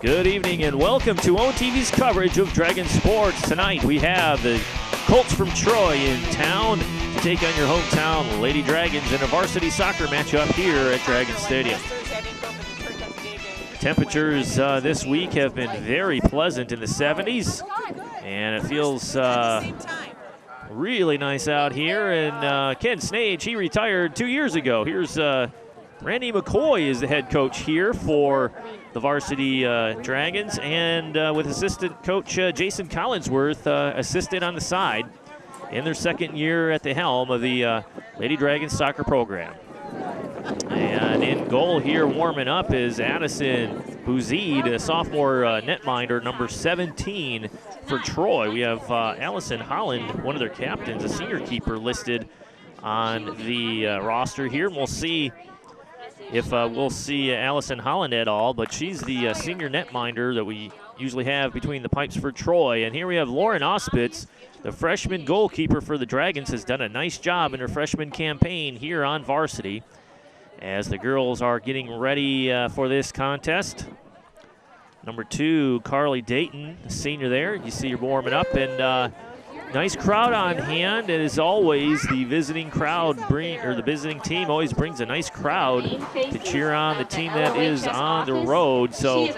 Good evening and welcome to OTV's coverage of Dragon Sports. Tonight we have the Colts from Troy in town to take on your hometown Lady Dragons in a varsity soccer matchup here at Dragon Stadium. Temperatures this week have been very pleasant in the 70s, and it feels really nice out here. And Ken Snage, he retired 2 years ago. Here's Randy McCoy is the head coach here for the Varsity Dragons, and with assistant coach Jason Collinsworth assistant on the side in their second year at the helm of the Lady Dragons soccer program. And in goal here, warming up, is Addison Bouzid, a sophomore netminder, number 17 for Troy. We have Allison Holland, one of their captains, a senior keeper, listed on the roster here. And we'll see if we'll see Allison Holland at all, but she's the senior netminder that we usually have between the pipes for Troy. And here we have Lauren Ospitz, the freshman goalkeeper for the Dragons, has done a nice job in her freshman campaign here on varsity as the girls are getting ready for this contest. Number 2, Carly Dayton, the senior there. You see her warming up, and nice crowd on hand. And as always, the visiting crowd the visiting team always brings a nice crowd to cheer on the team that is on the road. So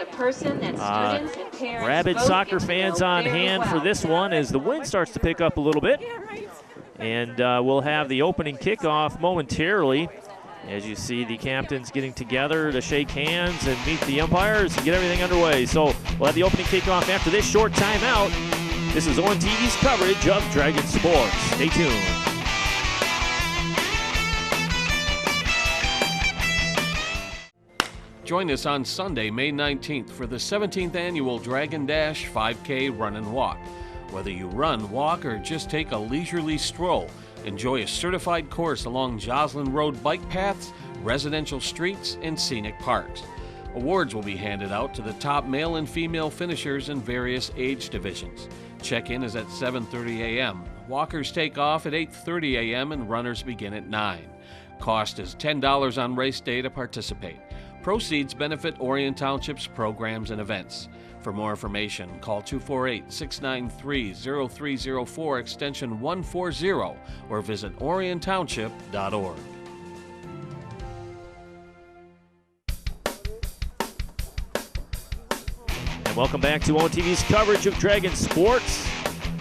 rabid soccer fans on hand for this one as the wind starts to pick up a little bit. And we'll have the opening kickoff momentarily, as you see the captains getting together to shake hands and meet the umpires and get everything underway. So we'll have the opening kickoff after this short timeout. This is OTV's coverage of Dragon Sports. Stay tuned. Join us on Sunday, May 19th for the 17th Annual Dragon Dash 5K Run and Walk. Whether you run, walk, or just take a leisurely stroll, enjoy a certified course along Joslyn Road bike paths, residential streets, and scenic parks. Awards will be handed out to the top male and female finishers in various age divisions. Check-in is at 7:30 a.m. Walkers take off at 8:30 a.m. and runners begin at 9. Cost is $10 on race day to participate. Proceeds benefit Orion Township's programs and events. For more information, call 248-693-0304 extension 140 or visit oriontownship.org. Welcome back to OTV's coverage of Dragon Sports.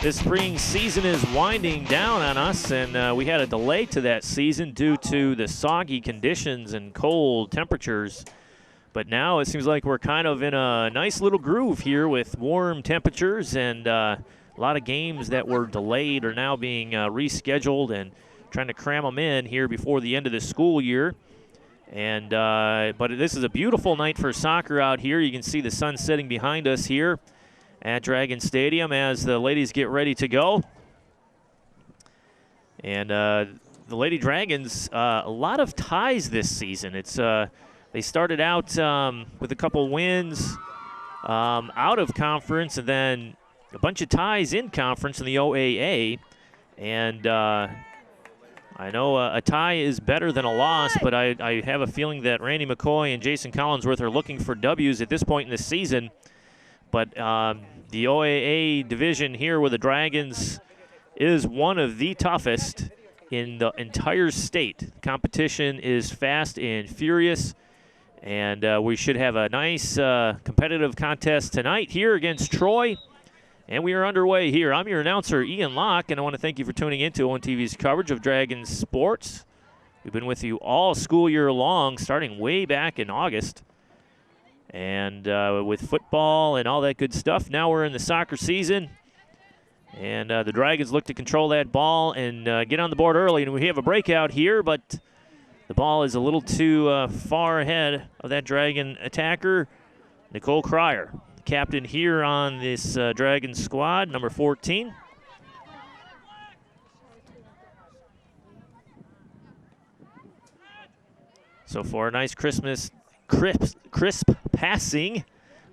This spring season is winding down on us, and we had a delay to that season due to the soggy conditions and cold temperatures. But now it seems like we're kind of in a nice little groove here with warm temperatures, and a lot of games that were delayed are now being rescheduled and trying to cram them in here before the end of the school year. And but this is a beautiful night for soccer out here. You can see the sun setting behind us here at Dragon Stadium as the ladies get ready to go. And the Lady Dragons, a lot of ties this season. It's they started out with a couple wins out of conference, and then a bunch of ties in conference in the OAA. And I know a tie is better than a loss, but I have a feeling that Randy McCoy and Jason Collinsworth are looking for W's at this point in the season. But the OAA division here with the Dragons is one of the toughest in the entire state. Competition is fast and furious, and we should have a nice competitive contest tonight here against Troy. And we are underway here. I'm your announcer, Ian Locke, and I want to thank you for tuning in to OTV's coverage of Dragon Sports. We've been with you all school year long, starting way back in August. And with football and all that good stuff, now we're in the soccer season. And the Dragons look to control that ball and get on the board early. And we have a breakout here, but the ball is a little too far ahead of that Dragon attacker, Nicole Cryer. Captain here on this Dragon squad, number 14. So for a nice crisp passing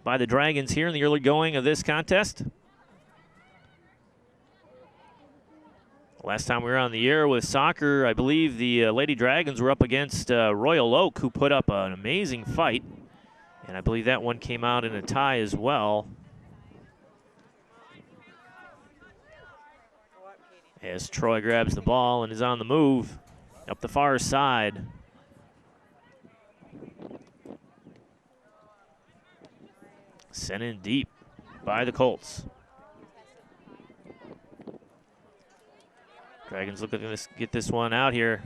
by the Dragons here in the early going of this contest. Last time we were on the air with soccer, I believe the Lady Dragons were up against Royal Oak, who put up an amazing fight. And I believe that one came out in a tie as well. As Troy grabs the ball and is on the move up the far side. Sent in deep by the Colts. Dragons looking to get this one out here.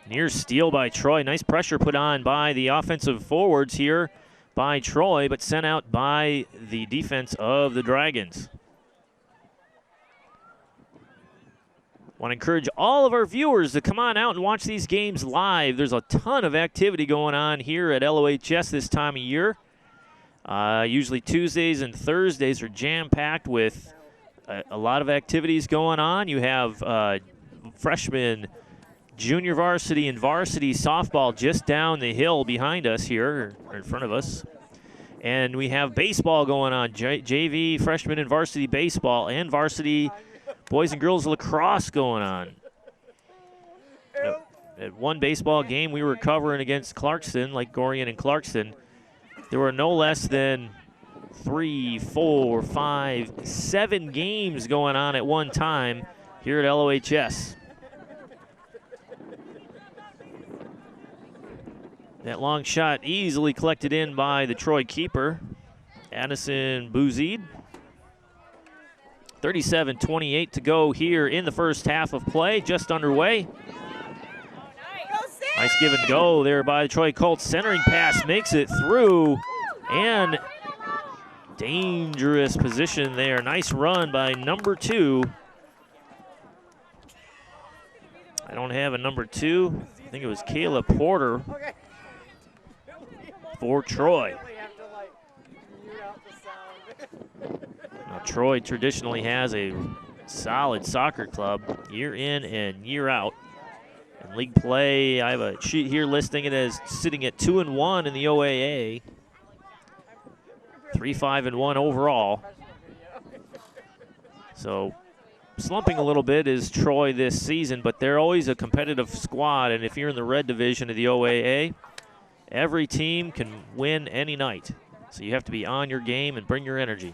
Near steal by Troy. Nice pressure put on by the offensive forwards here by Troy, but sent out by the defense of the Dragons. Want to encourage all of our viewers to come on out and watch these games live. There's a ton of activity going on here at LOHS this time of year. Usually Tuesdays and Thursdays are jam-packed with a lot of activities going on. You have freshman, junior varsity, and varsity softball just down the hill behind us here, or in front of us. And we have baseball going on, JV, freshman, and varsity baseball, and varsity boys and girls lacrosse going on. At one baseball game we were covering against Clarkston, Lake Orion and Clarkston, there were no less than 3, 4, 5, 7 games going on at one time here at LOHS. That long shot easily collected in by the Troy keeper, Addison Bouzid. 37-28 to go here in the first half of play, just underway. Nice give and go there by the Troy Colts. Centering pass makes it through, and dangerous position there. Nice run by number 2. I don't have a number 2. I think it was Kayla Porter for Troy. Now, Troy traditionally has a solid soccer club year in and year out. In league play, I have a sheet here listing it as sitting at 2-1 in the OAA. 3-5-1 overall. So slumping a little bit is Troy this season, but they're always a competitive squad, and if you're in the red division of the OAA, every team can win any night. So you have to be on your game and bring your energy.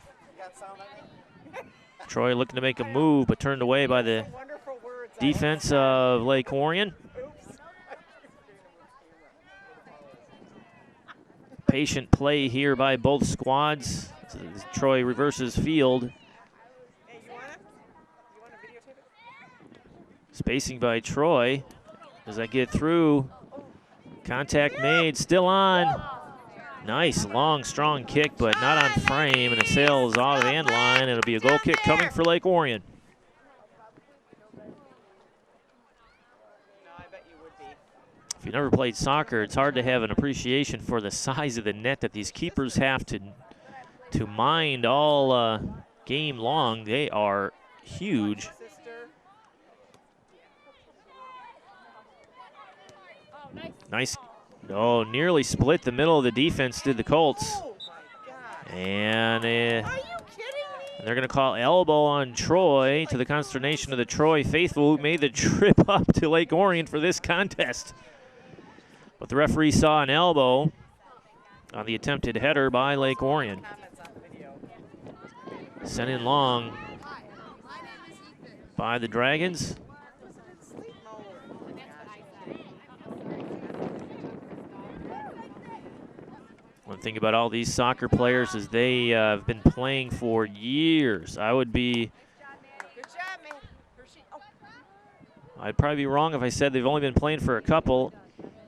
Troy looking to make a move, but turned away by the defense of Lake Orion. Patient play here by both squads. Troy reverses field. Spacing by Troy. Does that get through? Contact made, still on. Nice, long, strong kick, but not on frame, and it sails off the end line. It'll be a goal kick coming for Lake Orion. If you've never played soccer, it's hard to have an appreciation for the size of the net that these keepers have to mind all game long. They are huge. Nice. Oh, nearly split the middle of the defense did the Colts. And they're going to call elbow on Troy, to the consternation of the Troy faithful who made the trip up to Lake Orion for this contest. But the referee saw an elbow on the attempted header by Lake Orion. Sent in long by the Dragons. One thing about all these soccer players is they have been playing for years. I'd probably be wrong if I said they've only been playing for a couple,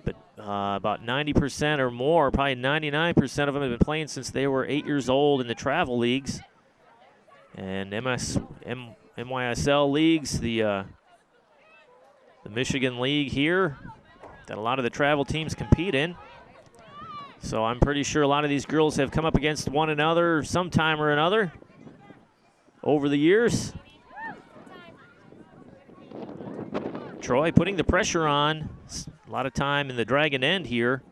but about 90% or more, probably 99% of them have been playing since they were 8 years old in the travel leagues and MYSL leagues, the Michigan League here that a lot of the travel teams compete in. So I'm pretty sure a lot of these girls have come up against one another sometime or another over the years. Troy putting the pressure on. A lot of time in the Dragon end here.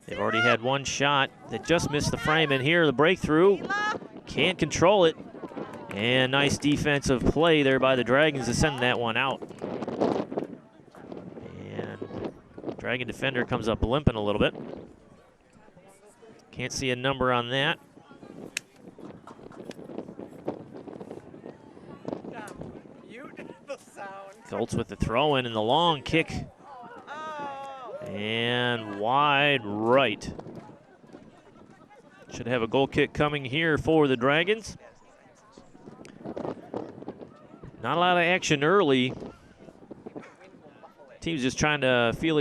They've already had one shot that just missed the frame, and here the breakthrough. Can't control it. And nice defensive play there by the Dragons to send that one out. And Dragon defender comes up limping a little bit. Can't see a number on that. Colts with the throw in and the long kick. And wide right. Should have a goal kick coming here for the Dragons. Not a lot of action early. Team's just trying to feel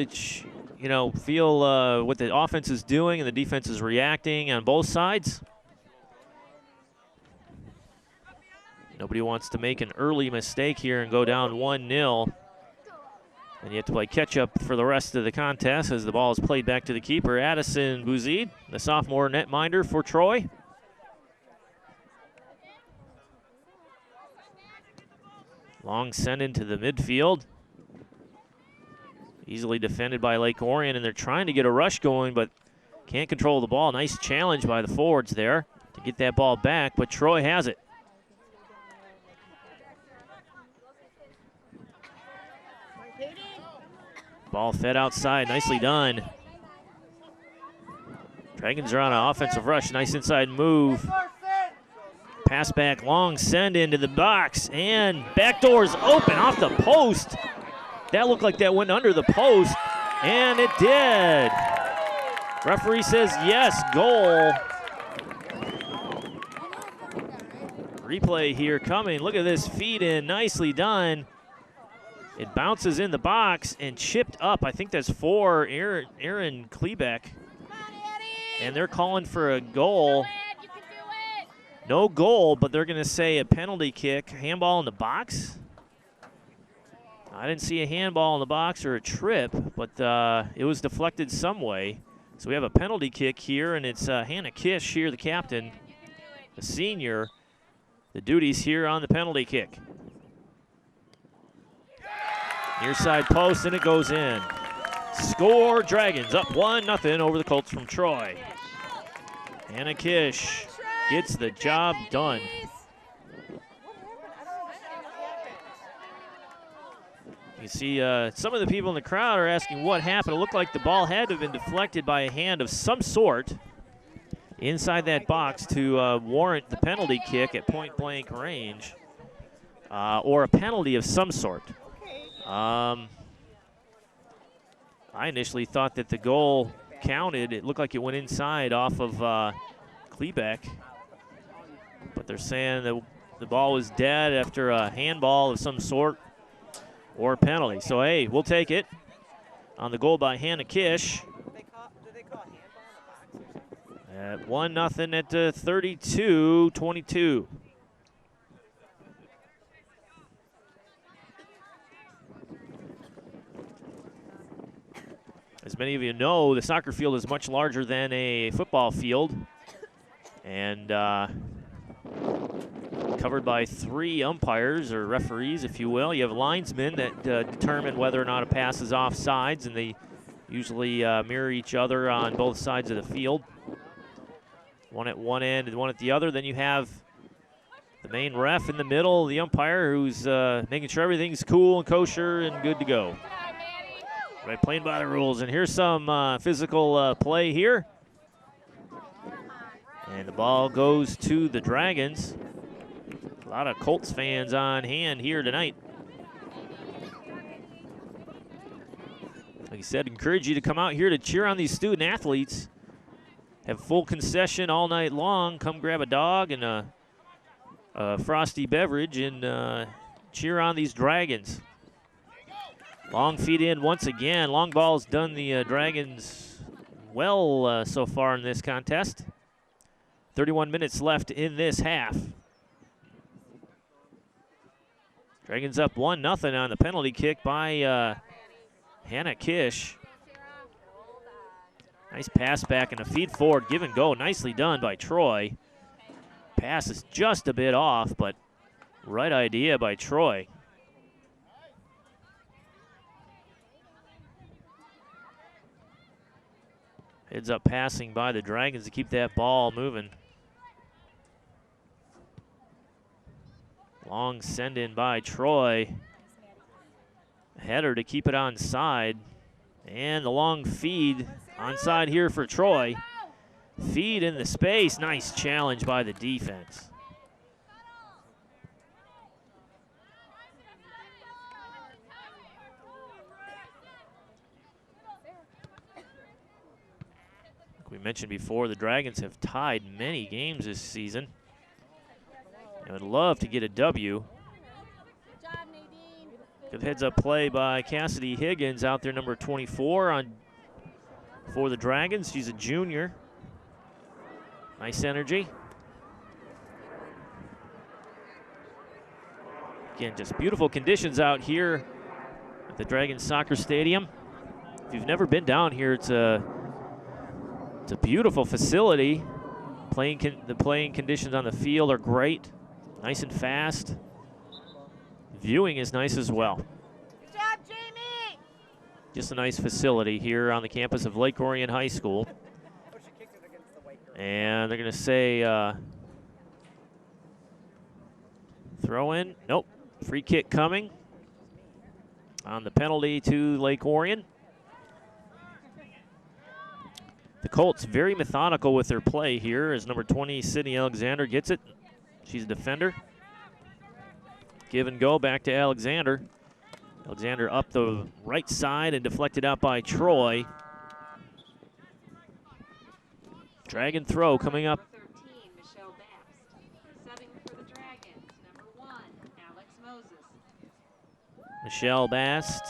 what the offense is doing and the defense is reacting on both sides. Nobody wants to make an early mistake here and go down 1-0. And you have to play catch-up for the rest of the contest as the ball is played back to the keeper, Addison Bouzid, the sophomore netminder for Troy. Long send into the midfield. Easily defended by Lake Orion, and they're trying to get a rush going, but can't control the ball. Nice challenge by the forwards there to get that ball back, but Troy has it. Ball fed outside, nicely done. Dragons are on an offensive rush, nice inside move. Pass back, long send into the box, and back door's open off the post. That looked like that went under the post, and it did. Referee says yes, goal. Replay here coming. Look at this feed in, nicely done. It bounces in the box and chipped up. I think that's for Aaron Klebeck. And they're calling for a goal. No goal, but they're going to say a penalty kick. Handball in the box. I didn't see a handball in the box or a trip, but it was deflected some way. So we have a penalty kick here, and it's Hannah Kish here, the captain, the senior. The duties here on the penalty kick. Near side post, and it goes in. Score, Dragons up 1-0 over the Colts from Troy. Hannah Kish gets the job done. You see some of the people in the crowd are asking what happened. It looked like the ball had to have been deflected by a hand of some sort inside that box to warrant the penalty kick at point-blank range, or a penalty of some sort. I initially thought that the goal counted. It looked like it went inside off of Klebeck. But they're saying that the ball was dead after a handball of some sort or a penalty. So, hey, we'll take it on the goal by Hannah Kish. At 1-0 at 32-22. As many of you know, the soccer field is much larger than a football field, and covered by 3 umpires, or referees, if you will. You have linesmen that determine whether or not a pass is offsides, and they usually mirror each other on both sides of the field. One at one end and one at the other. Then you have the main ref in the middle, the umpire, who's making sure everything's cool and kosher and good to go. Right, playing by the rules. And here's some physical play here. And the ball goes to the Dragons. A lot of Colts fans on hand here tonight. Like I said, encourage you to come out here to cheer on these student athletes. Have full concession all night long. Come grab a dog and a frosty beverage and cheer on these Dragons. Long feed in once again. Long ball's done the Dragons well so far in this contest. 31 minutes left in this half. Dragons up 1-0 on the penalty kick by Hannah Kish. Nice pass back and a feed forward, give and go. Nicely done by Troy. Pass is just a bit off, but right idea by Troy. Heads up passing by the Dragons to keep that ball moving. Long send in by Troy. Header to keep it onside. And the long feed onside here for Troy. Feed in the space. Nice challenge by the defense. We mentioned before, the Dragons have tied many games this season. I would love to get a W. Good heads-up play by Cassidy Higgins out there, number 24 for the Dragons. She's a junior. Nice energy. Again, just beautiful conditions out here at the Dragons Soccer Stadium. If you've never been down here, it's a beautiful facility. The playing conditions on the field are great, nice and fast. Viewing is nice as well. Good job, Jamie! Just a nice facility here on the campus of Lake Orion High School. And they're going to say throw in. Nope. Free kick coming on the penalty to Lake Orion. The Colts very methodical with their play here as number 20, Sydney Alexander, gets it. She's a defender. Give and go back to Alexander. Alexander up the right side and deflected out by Troy. Dragon throw coming up. Michelle Bast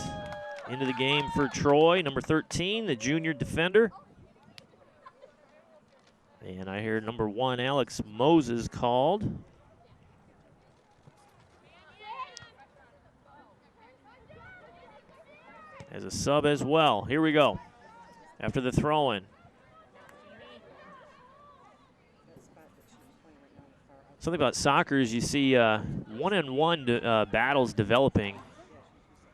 into the game for Troy. Number 13, the junior defender. And I hear number 1, Alex Moses, called. As a sub as well. Here we go. After the throw-in. Something about soccer is you see one-on-one battles developing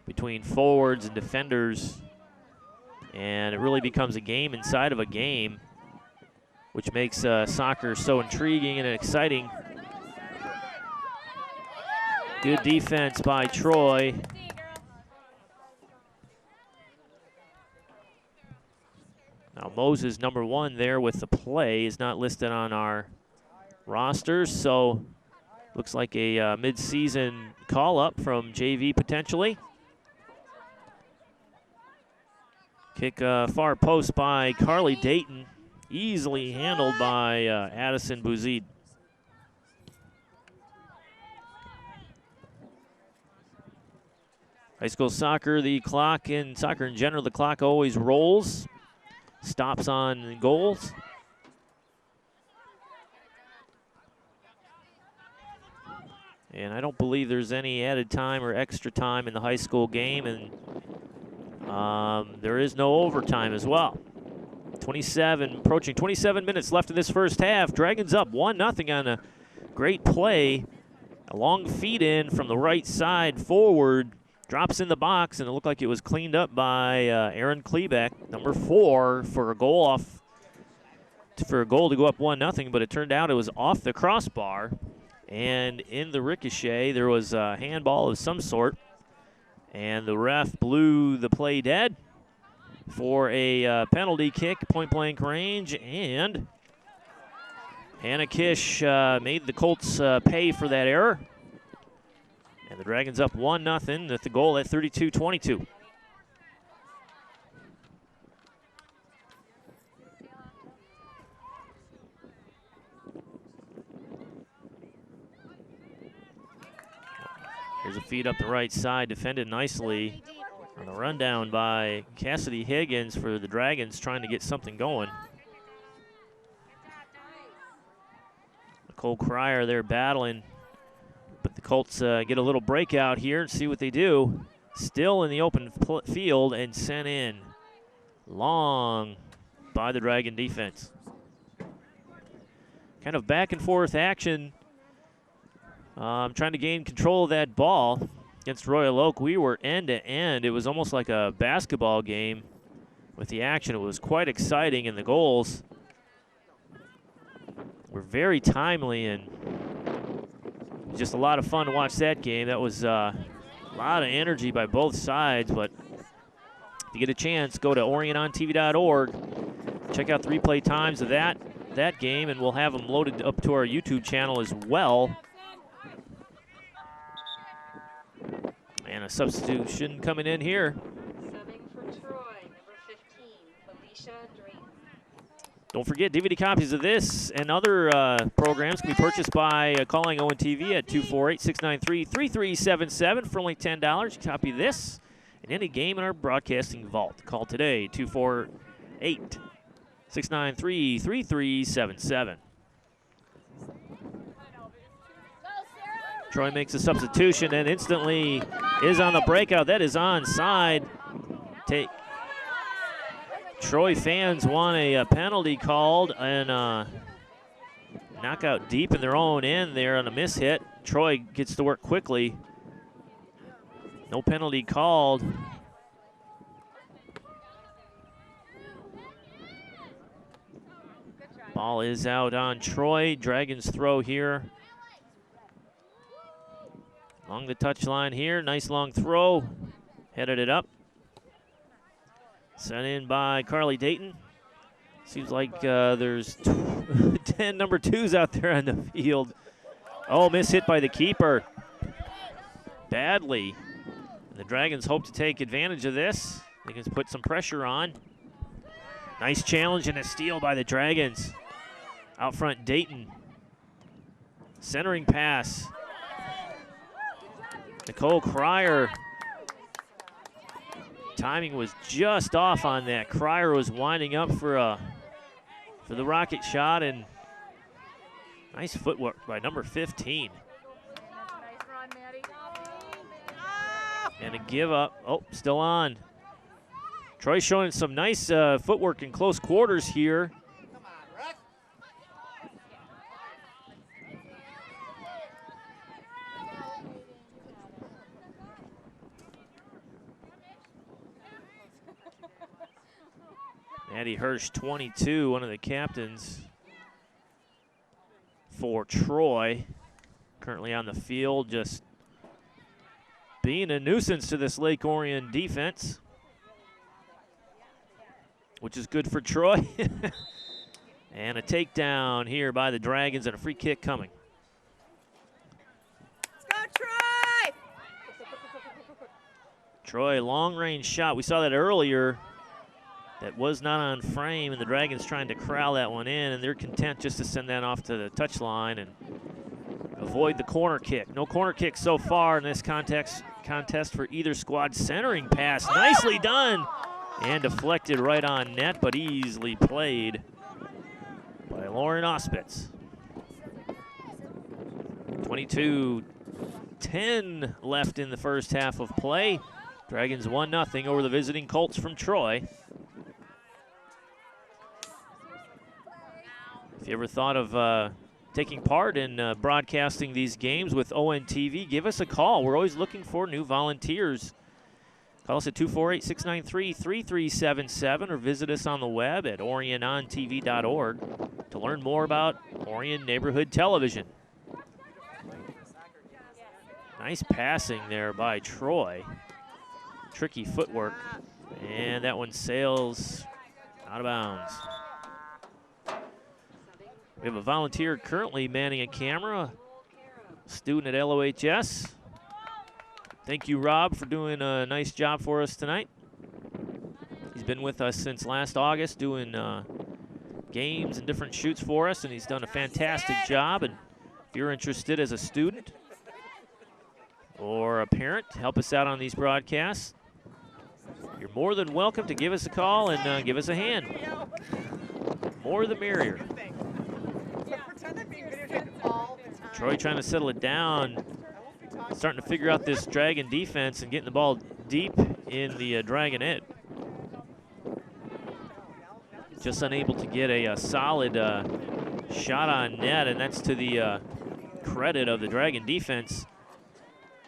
between forwards and defenders, and it really becomes a game inside of a game, which makes soccer so intriguing and exciting. Good defense by Troy. Now Moses, number 1 there with the play, is not listed on our rosters, so looks like a mid-season call-up from JV potentially. Kick far post by Carly Dayton. Easily handled by Addison Bouzid. High school soccer, the clock in soccer in general, the clock always rolls. Stops on goals. And I don't believe there's any added time or extra time in the high school game, and there is no overtime as well. Approaching 27 minutes left in this first half. Dragons up 1-0 on a great play. A long feed in from the right side forward. Drops in the box, and it looked like it was cleaned up by Aaron Klebeck, number 4, for a goal to go up 1-0, but it turned out it was off the crossbar. And in the ricochet, there was a handball of some sort, and the ref blew the play dead for a penalty kick, point-blank range, and Hannah Kish made the Colts pay for that error. And the Dragons up 1-0 with the goal at 32-22. Here's a feed up the right side, defended nicely on the rundown by Cassidy Higgins for the Dragons, trying to get something going. Nicole Cryer there battling, but the Colts get a little breakout here and see what they do. Still in the open field and sent in long by the Dragon defense. Kind of back and forth action. Trying to gain control of that ball against Royal Oak. We were end to end. It was almost like a basketball game with the action. It was quite exciting, and the goals were very timely, and just a lot of fun to watch that game. That was a lot of energy by both sides, but if you get a chance, go to orionontv.org. Check out the replay times of that that game, and we'll have them loaded up to our YouTube channel as well. And a substitution coming in here. Subbing for Troy, number 15, Felicia Drayton. Don't forget, DVD copies of this and other programs can be purchased by calling ONTV at 248-693-3377 for only $10. Copy this and any game in our broadcasting vault. Call today, 248-693-3377. Troy makes a substitution and instantly is on the breakout. That is onside. Troy fans want a penalty called and knockout deep in their own end there on a miss hit. Troy gets to work quickly. No penalty called. Ball is out on Troy. Dragons throw here. Along the touchline here. Nice long throw. Headed it up. Sent in by Carly Dayton. Seems like there's 10 number 2s out there on the field. Oh, miss hit by the keeper. Badly. The Dragons hope to take advantage of this. They can put some pressure on. Nice challenge and a steal by the Dragons. Out front, Dayton. Centering pass. Nicole Cryer. Timing was just off on that. Cryer was winding up for the rocket shot, and nice footwork by number 15. And a give up. Oh, still on. Troy showing some nice footwork in close quarters here. Maddie Hirsch, 22, one of the captains for Troy. Currently on the field, just being a nuisance to this Lake Orion defense, which is good for Troy. And a takedown here by the Dragons and a free kick coming. Let's go, Troy! Troy, long-range shot. We saw that earlier. That was not on frame, and the Dragons trying to corral that one in, and they're content just to send that off to the touchline and avoid the corner kick. No corner kick so far in this contest for either squad. Centering pass, nicely done, and deflected right on net, but easily played by Lauren Ospitz. 22-10 left in the first half of play. Dragons 1-0 over the visiting Colts from Troy. If you ever thought of taking part in broadcasting these games with ONTV, give us a call. We're always looking for new volunteers. Call us at 248-693-3377 or visit us on the web at orionontv.org to learn more about Orion Neighborhood Television. Nice passing there by Troy. Tricky footwork. And that one sails out of bounds. We have a volunteer currently manning a camera, student at LOHS. Thank you, Rob, for doing a nice job for us tonight. He's been with us since last August doing games and different shoots for us, and he's done a fantastic job. And if you're interested as a student or a parent to help us out on these broadcasts, you're more than welcome to give us a call and give us a hand. More the merrier. Troy trying to settle it down, starting to figure out this Dragon defense and getting the ball deep in the Dragon end. Just unable to get a solid shot on net, and that's to the credit of the Dragon defense.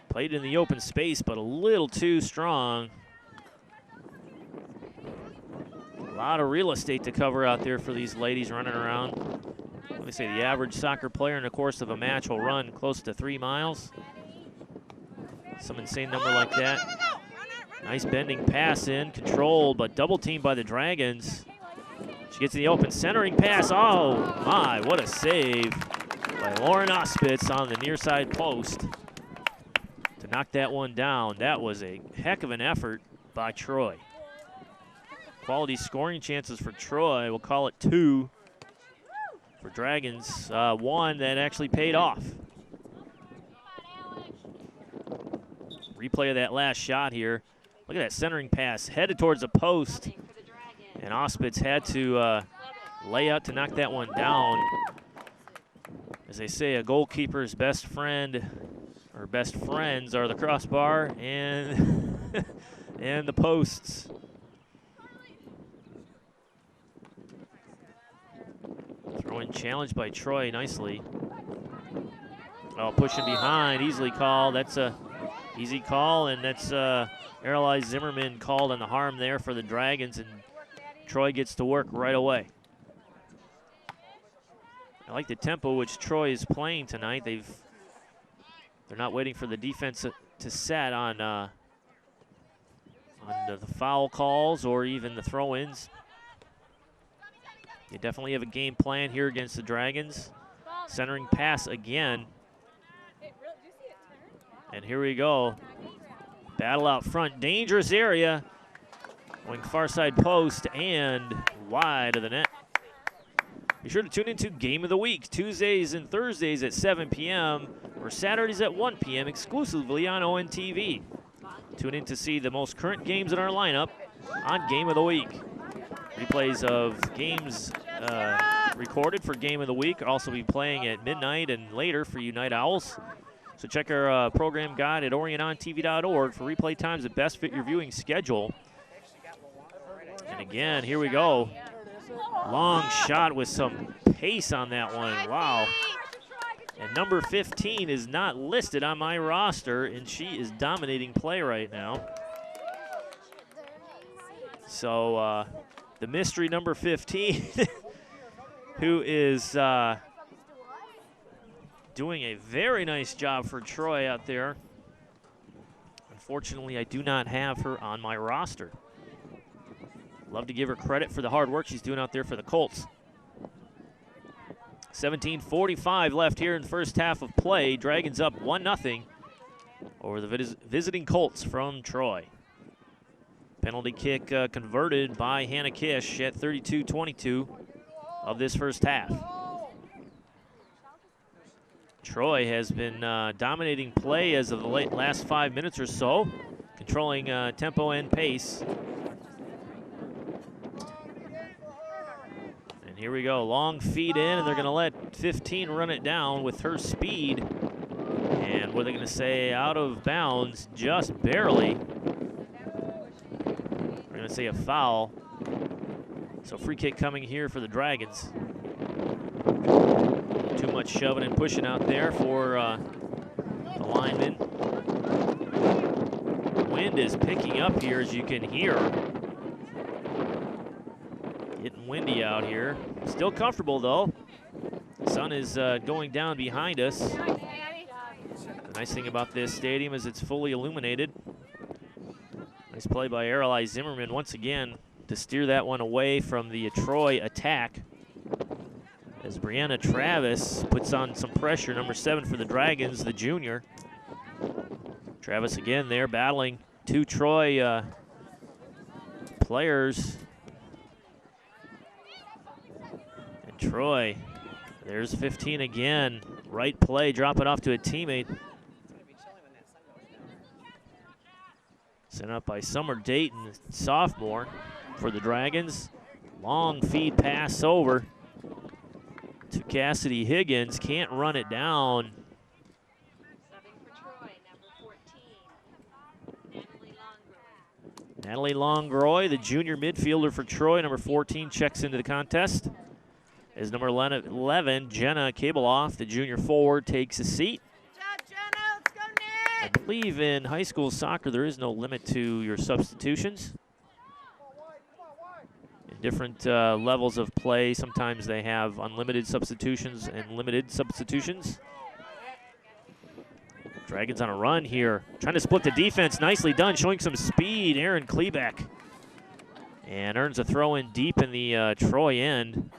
Played in the open space, but a little too strong. A lot of real estate to cover out there for these ladies running around. Let me say the average soccer player in the course of a match will run close to 3 miles. Some insane number like that. Nice bending pass in, controlled, but double teamed by the Dragons. She gets in the open, centering pass. Oh my, what a save by Lauren Ospitz on the near side post to knock that one down. That was a heck of an effort by Troy. Quality scoring chances for Troy. We'll call it 2 for Dragons. 1 that actually paid off. Replay of that last shot here. Look at that centering pass headed towards the post. And Ospitz had to lay out to knock that one down. As they say, a goalkeeper's best friend or best friends are the crossbar and and the posts. Throw-in challenged by Troy nicely. Oh, pushing behind, easily called. That's a easy call, and that's Aralai Zimmerman called on the harm there for the Dragons, and Troy gets to work right away. I like the tempo which Troy is playing tonight. They're not waiting for the defense to set on the foul calls or even the throw-ins. They definitely have a game plan here against the Dragons. Centering pass again. And here we go. Battle out front, dangerous area. Going far side post and wide of the net. Be sure to tune into Game of the Week, Tuesdays and Thursdays at 7 p.m. or Saturdays at 1 p.m. exclusively on ONTV. Tune in to see the most current games in our lineup on Game of the Week. Replays of games recorded for Game of the Week will also be playing at midnight and later for you Night Owls. So check our program guide at OrientOnTV.org for replay times that best fit your viewing schedule. And again, here we go. Long shot with some pace on that one. Wow. And number 15 is not listed on my roster, and she is dominating play right now. So the mystery number 15, who is doing a very nice job for Troy out there. Unfortunately, I do not have her on my roster. Love to give her credit for the hard work she's doing out there for the Colts. 17:45 left here in the first half of play. Dragons up 1-0 over the visiting Colts from Troy. Penalty kick converted by Hannah Kish at 32-22 of this first half. Troy has been dominating play as of the last 5 minutes or so, controlling tempo and pace. And here we go, long feed in, and they're going to let 15 run it down with her speed. And what are they going to say? Out of bounds, just barely. We're going to say a foul. So free kick coming here for the Dragons. Too much shoving and pushing out there for the linemen. Wind is picking up here, as you can hear. Getting windy out here. Still comfortable, though. The sun is going down behind us. The nice thing about this stadium is it's fully illuminated. Nice play by Aralai Zimmerman once again to steer that one away from the Troy attack. As Brianna Travis puts on some pressure, number 7 for the Dragons, the junior. Travis again there battling 2 Troy players. And Troy, there's 15 again. Right play, drop it off to a teammate. Sent up by Summer Dayton, sophomore for the Dragons. Long feed pass over to Cassidy Higgins, can't run it down. Subbing for Troy, number 14, Natalie Longroy, the junior midfielder for Troy, number 14, checks into the contest. As number 11, Jenna Kabaloff, the junior forward, takes a seat. Good job, Jenna. Let's go, Nick. I believe in high school soccer there is no limit to your substitutions. Different levels of play. Sometimes they have unlimited substitutions and limited substitutions. Dragons on a run here. Trying to split the defense. Nicely done, showing some speed. Aaron Klebeck. and earns a throw in deep in the Troy end.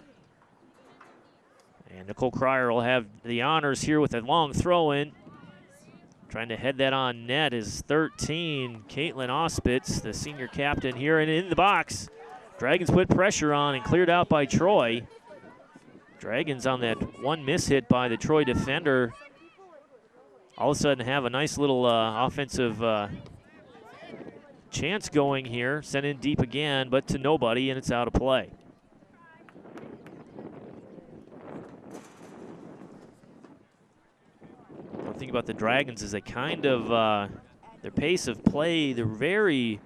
And Nicole Cryer will have the honors here with a long throw in. Trying to head that on net is 13, Caitlin Auspitz, the senior captain here, and in the box. Dragons put pressure on and cleared out by Troy. Dragons on that one miss hit by the Troy defender. All of a sudden have a nice little offensive chance going here. Sent in deep again, but to nobody, and it's out of play. One thing about the Dragons is they kind of, their pace of play, they're very,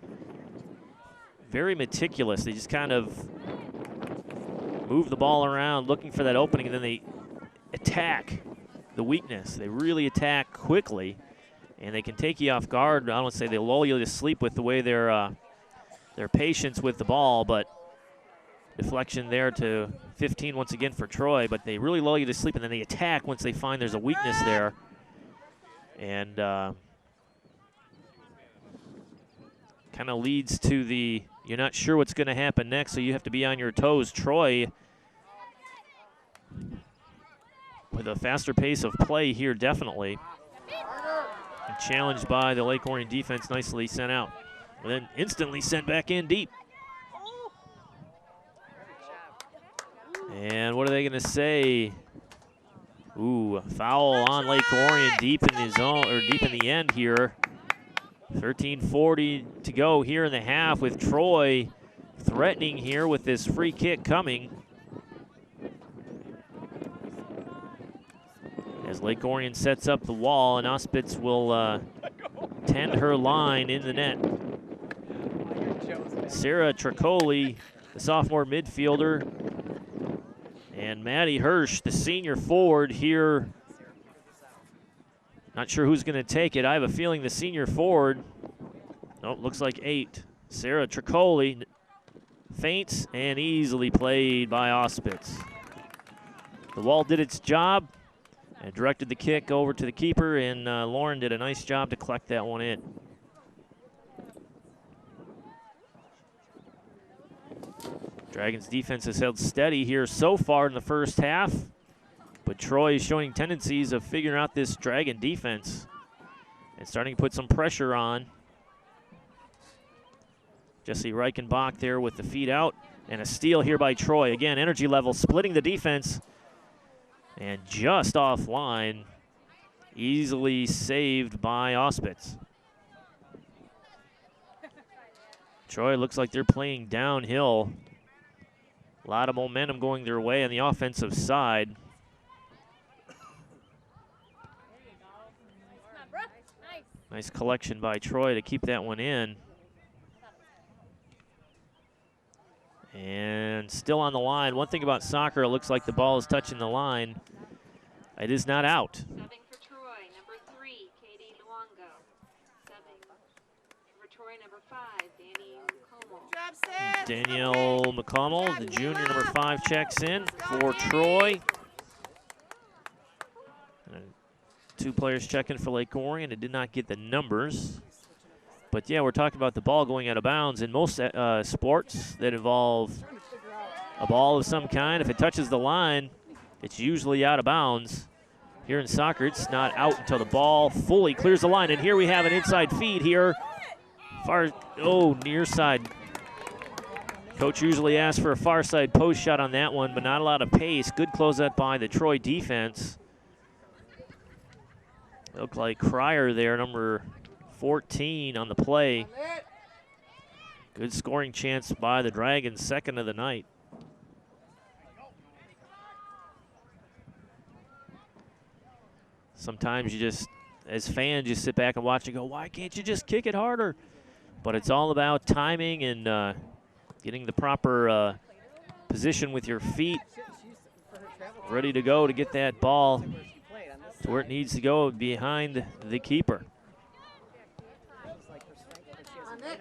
very meticulous. They just kind of move the ball around looking for that opening, and then they attack the weakness. They really attack quickly, and they can take you off guard. I don't say they lull you to sleep with the way their patience with the ball, but deflection there to 15 once again for Troy, but they really lull you to sleep, and then they attack once they find there's a weakness there. And kind of leads to the, you're not sure what's going to happen next, so you have to be on your toes. Troy with a faster pace of play here, definitely. And challenged by the Lake Orion defense, nicely sent out. And then instantly sent back in deep. And what are they going to say? Ooh, foul on Lake Orion deep in the zone, or deep in the end here. 13:40 to go here in the half, with Troy threatening here with this free kick coming. As Lake Orion sets up the wall, and Auspitz will tend her line in the net. Sarah Tricoli, the sophomore midfielder, and Maddie Hirsch, the senior forward here. Not sure who's going to take it. I have a feeling the senior forward. Nope, looks like 8. Sarah Tricoli feints and easily played by Auspitz. The wall did its job and directed the kick over to the keeper, and Lauren did a nice job to collect that one in. Dragons defense has held steady here so far in the first half, but Troy is showing tendencies of figuring out this Dragon defense and starting to put some pressure on. Jesse Reichenbach there with the feet out, and a steal here by Troy. Again, energy level splitting the defense, and just offline, easily saved by Auspitz. Troy looks like they're playing downhill. A lot of momentum going their way on the offensive side. Nice collection by Troy to keep that one in. And still on the line. One thing about soccer, it looks like the ball is touching the line. It is not out. Subbing for Troy, number 3, Katie Luongo. Subbing for Troy, number 5, Danny McCommell. Danielle McCommell, the junior, number 5, checks in for Troy. And 2 players checking for Lake Orion. It did not get the numbers. But yeah, we're talking about the ball going out of bounds. In most sports that involve a ball of some kind, if it touches the line, it's usually out of bounds. Here in soccer, it's not out until the ball fully clears the line. And here we have an inside feed here. Near side. Coach usually asks for a far side post shot on that one, but not a lot of pace. Good closeout by the Troy defense. Looked like Cryer there, number 14 on the play. Good scoring chance by the Dragons, second of the night. Sometimes you just, as fans, you sit back and watch and go, why can't you just kick it harder? But it's all about timing and getting the proper position with your feet, ready to go to get that ball to where it needs to go, behind the keeper. I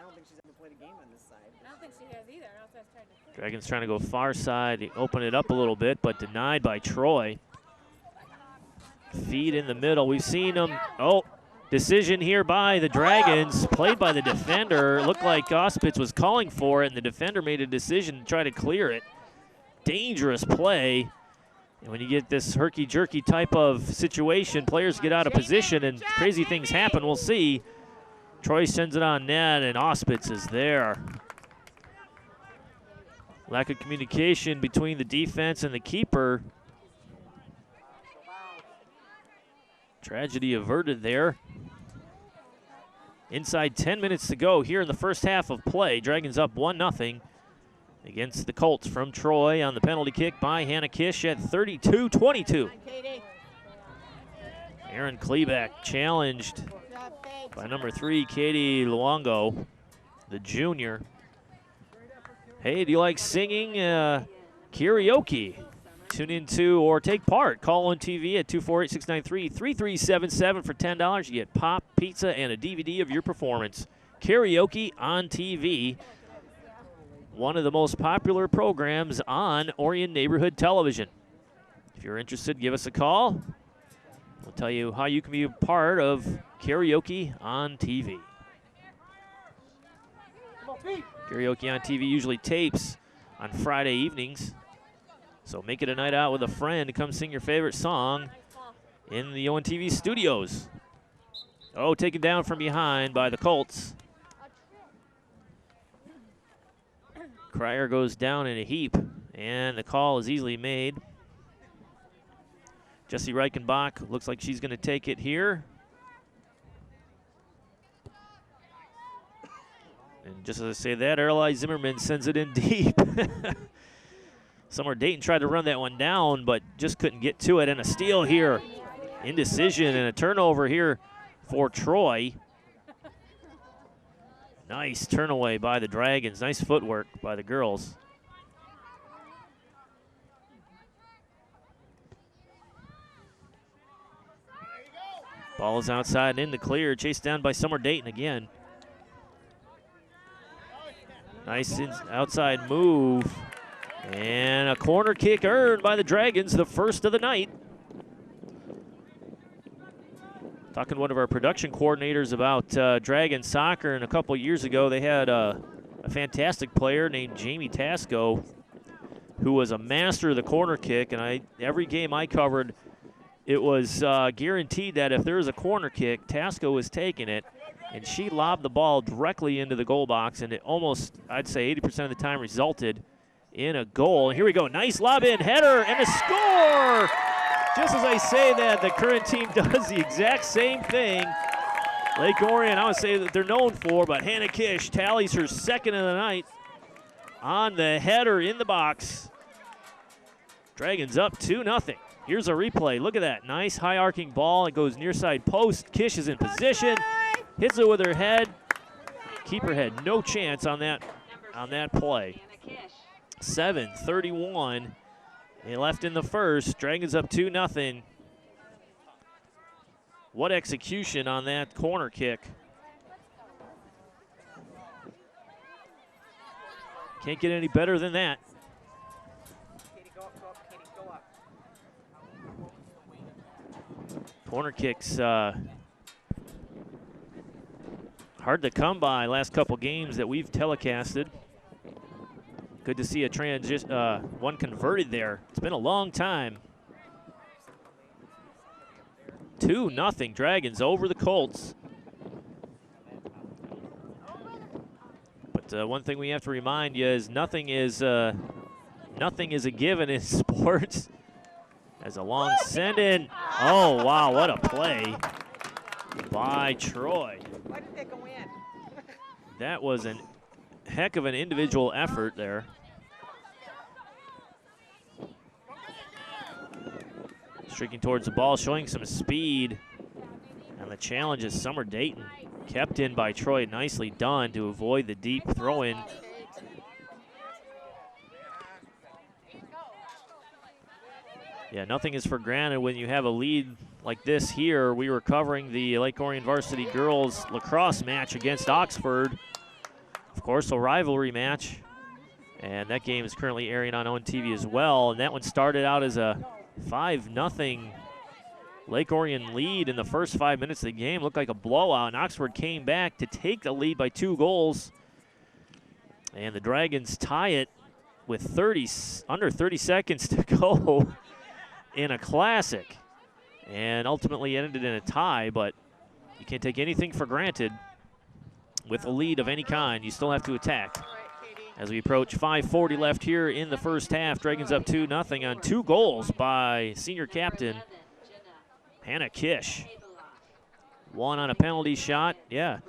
don't think she's ever played a game on this side. I don't think she has either. I was trying to. Dragons trying to go far side, open it up a little bit, but denied by Troy. Feed in the middle. We've seen them. Oh, Decision here by the Dragons, played by the defender. Looked like Gospitz was calling for it, and the defender made a decision to try to clear it. Dangerous play. And when you get this herky-jerky type of situation, players get out of position and crazy things happen. We'll see. Troy sends it on net, and Auspitz is there. Lack of communication between the defense and the keeper. Tragedy averted there. Inside 10 minutes to go here in the first half of play. Dragons up 1-0 against the Colts from Troy on the penalty kick by Hannah Kish at 32-22. Aaron Klebeck challenged by number 3, Katie Luongo, the junior. Hey, do you like singing karaoke? Tune into or take part. Call on TV at 248-693-3377 for $10. You get pop, pizza, and a DVD of your performance. Karaoke on TV. One of the most popular programs on Orion Neighborhood Television. If you're interested, give us a call. We'll tell you how you can be a part of Karaoke on TV. Karaoke on TV usually tapes on Friday evenings. So make it a night out with a friend to come sing your favorite song in the ONTV studios. Oh, taken down from behind by the Colts. Cryer goes down in a heap, and the call is easily made. Jessie Reichenbach looks like she's going to take it here. And just as I say that, Erli Zimmerman sends it in deep. Summer Dayton tried to run that one down, but just couldn't get to it. And a steal here. Indecision and a turnover here for Troy. Nice turn away by the Dragons. Nice footwork by the girls. Ball is outside and in the clear. Chased down by Summer Dayton again. Nice outside move. And a corner kick earned by the Dragons, the first of the night. Talking to one of our production coordinators about Dragon soccer, and a couple years ago they had a fantastic player named Jamie Tasco who was a master of the corner kick, and every game I covered, it was guaranteed that if there was a corner kick, Tasco was taking it, and she lobbed the ball directly into the goal box, and it almost, I'd say 80% of the time, resulted in a goal. And here we go, nice lob in, header, and a score! Just as I say that, the current team does the exact same thing. Lake Orion, I would say that they're known for, but Hannah Kish tallies her second of the night on the header in the box. Dragons up 2-0. Here's a replay. Look at that. Nice high arcing ball. It goes near side post. Kish is in position. Hits it with her head. Keeper had no chance on that play. 7:31. They left in the first. Dragons up 2-0. What execution on that corner kick. Can't get any better than that. Katie, go up, Katie, go up. Corner kicks hard to come by last couple games that we've telecasted. Good to see a one converted there. It's been a long time. 2-0 Dragons over the Colts. But one thing we have to remind you is nothing is a given in sports. As a long send-in. Oh, wow, what a play by Troy. Why did they go in? That was a heck of an individual effort there. Streaking towards the ball, showing some speed. And the challenge is Summer Dayton. Kept in by Troy, nicely done to avoid the deep throw-in. Yeah, nothing is for granted when you have a lead like this here. We were covering the Lake Orion Varsity girls lacrosse match against Oxford. Of course, a rivalry match. And that game is currently airing on OWN TV as well. And that one started out as a 5-0 Lake Orion lead in the first 5 minutes of the game. Looked like a blowout, and Oxford came back to take the lead by 2 goals. And the Dragons tie it with under 30 seconds to go in a classic. And ultimately ended in a tie, but you can't take anything for granted with a lead of any kind. You still have to attack. As we approach 5:40 left here in the first half, Dragons up 2-0 on 2 goals by senior captain Hannah Kish. 1 on a penalty shot. Yeah,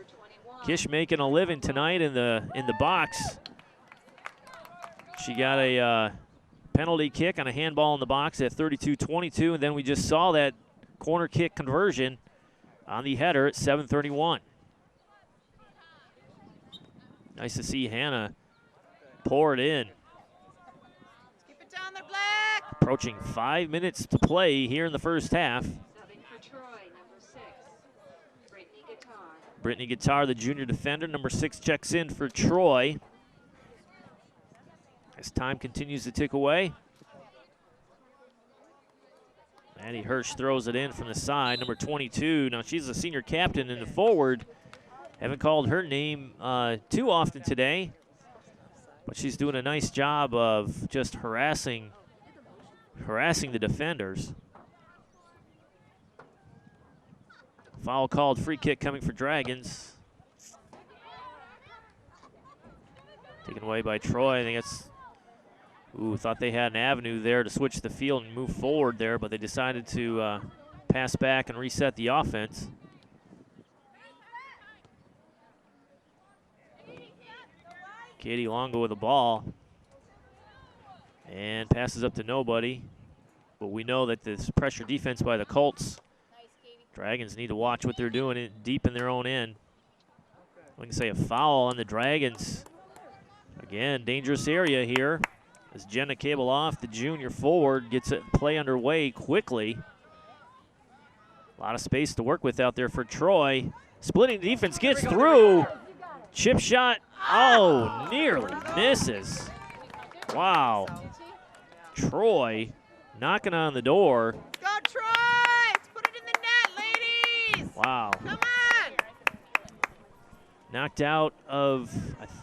Kish making a living tonight in the box. She got a penalty kick on a handball in the box at 32-22, and then we just saw that corner kick conversion on the header at 7:31. Nice to see Hannah pour it in. Keep it down there, Black. Approaching 5 minutes to play here in the first half. Subbing for Troy, number 6, Brittany Guitar. Brittany Guitar, the junior defender, number 6, checks in for Troy. As time continues to tick away. Maddie Hirsch throws it in from the side, number 22. Now she's a senior captain in the forward. Haven't called her name too often today, but she's doing a nice job of just harassing the defenders. Foul called, free kick coming for Dragons. Taken away by Troy. I think it's, thought they had an avenue there to switch the field and move forward there, but they decided to pass back and reset the offense. Katie Longo with the ball. And passes up to nobody. But we know that this pressure defense by the Colts, Dragons need to watch what they're doing deep in their own end. We can say a foul on the Dragons. Again, dangerous area here. As Jenna Kabaloff, the junior forward, gets it play underway quickly. A lot of space to work with out there for Troy. Splitting the defense, gets through. Chip shot, nearly misses. Wow. Troy knocking on the door. Go, Troy! Let's put it in the net, ladies! Wow. Come on! Knocked out of,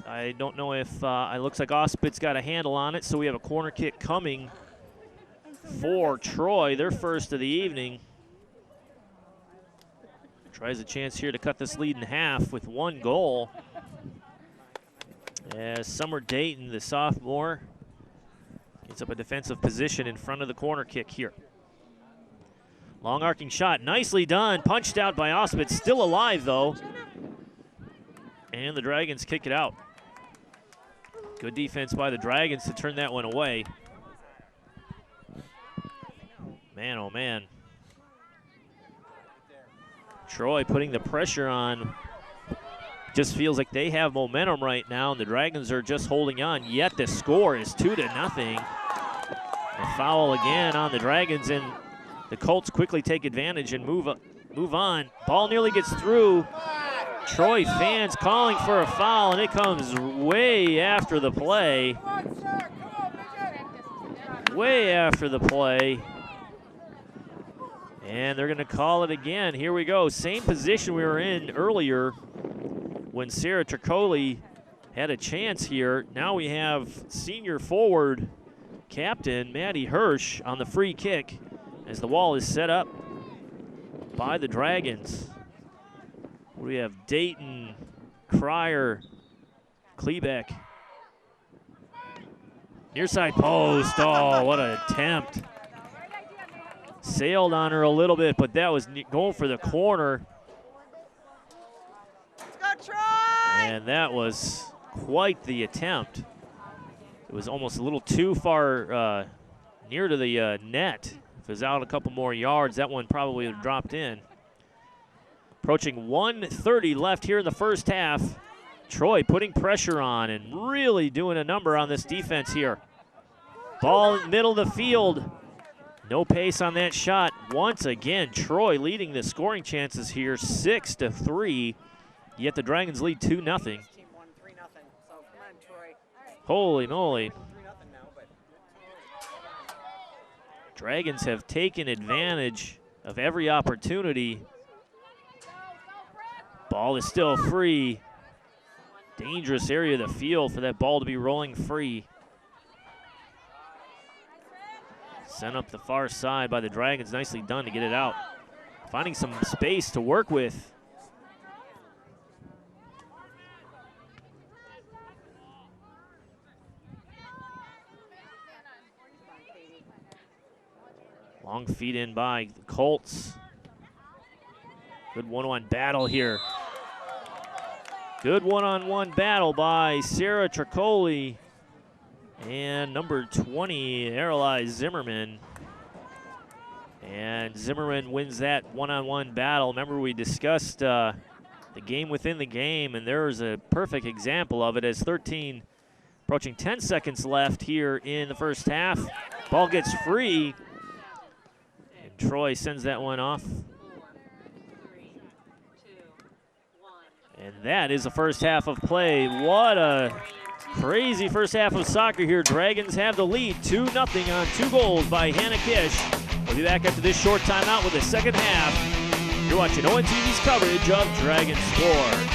I don't know if, it looks like Auspitz got a handle on it, so we have a corner kick coming for Troy, their first of the evening. Tries a chance here to cut this lead in half with 1 goal. As Summer Dayton, the sophomore, gets up a defensive position in front of the corner kick here. Long arcing shot, nicely done, punched out by Auspitz, still alive though. And the Dragons kick it out. Good defense by the Dragons to turn that one away. Man, oh man. Troy putting the pressure on. Just feels like they have momentum right now, and the Dragons are just holding on, yet the score is 2-0. A foul again on the Dragons, and the Colts quickly take advantage and move on. Ball nearly gets through. Troy fans calling for a foul, and it comes way after the play. Way after the play. And they're going to call it again. Here we go. Same position we were in earlier when Sarah Tricoli had a chance here. Now we have senior forward captain Maddie Hirsch on the free kick as the wall is set up by the Dragons. We have Dayton, Cryer, Klebeck. Near side post. Oh, what an attempt. Sailed on her a little bit, but that was going for the corner. Let's go, Troy! And that was quite the attempt. It was almost a little too far near to the net. If it was out a couple more yards, that one probably would have dropped in. Approaching 1:30 left here in the first half. Troy putting pressure on and really doing a number on this defense here. Ball in the middle of the field. No pace on that shot. Once again, Troy leading the scoring chances here 6-3. Yet the Dragons lead 2-0. Team won 3-0, so come on, Troy. Holy moly. 3-0 now, but Dragons have taken advantage of every opportunity. Ball is still free. Dangerous area of the field for that ball to be rolling free. Sent up the far side by the Dragons. Nicely done to get it out. Finding some space to work with. Long feed in by the Colts. Good one-on-one battle here. Good one-on-one battle by Sarah Tricoli and number 20, Aralai Zimmerman. And Zimmerman wins that one-on-one battle. Remember, we discussed the game within the game, and there's a perfect example of it as approaching 10 seconds left here in the first half. Ball gets free. Troy sends that one off. 4, 3, 2, 1. And that is the first half of play. What a crazy first half of soccer here. Dragons have the lead 2-0 on 2 goals by Hannah Kish. We'll be back after this short timeout with the second half. You're watching ONTV's coverage of Dragon Sports.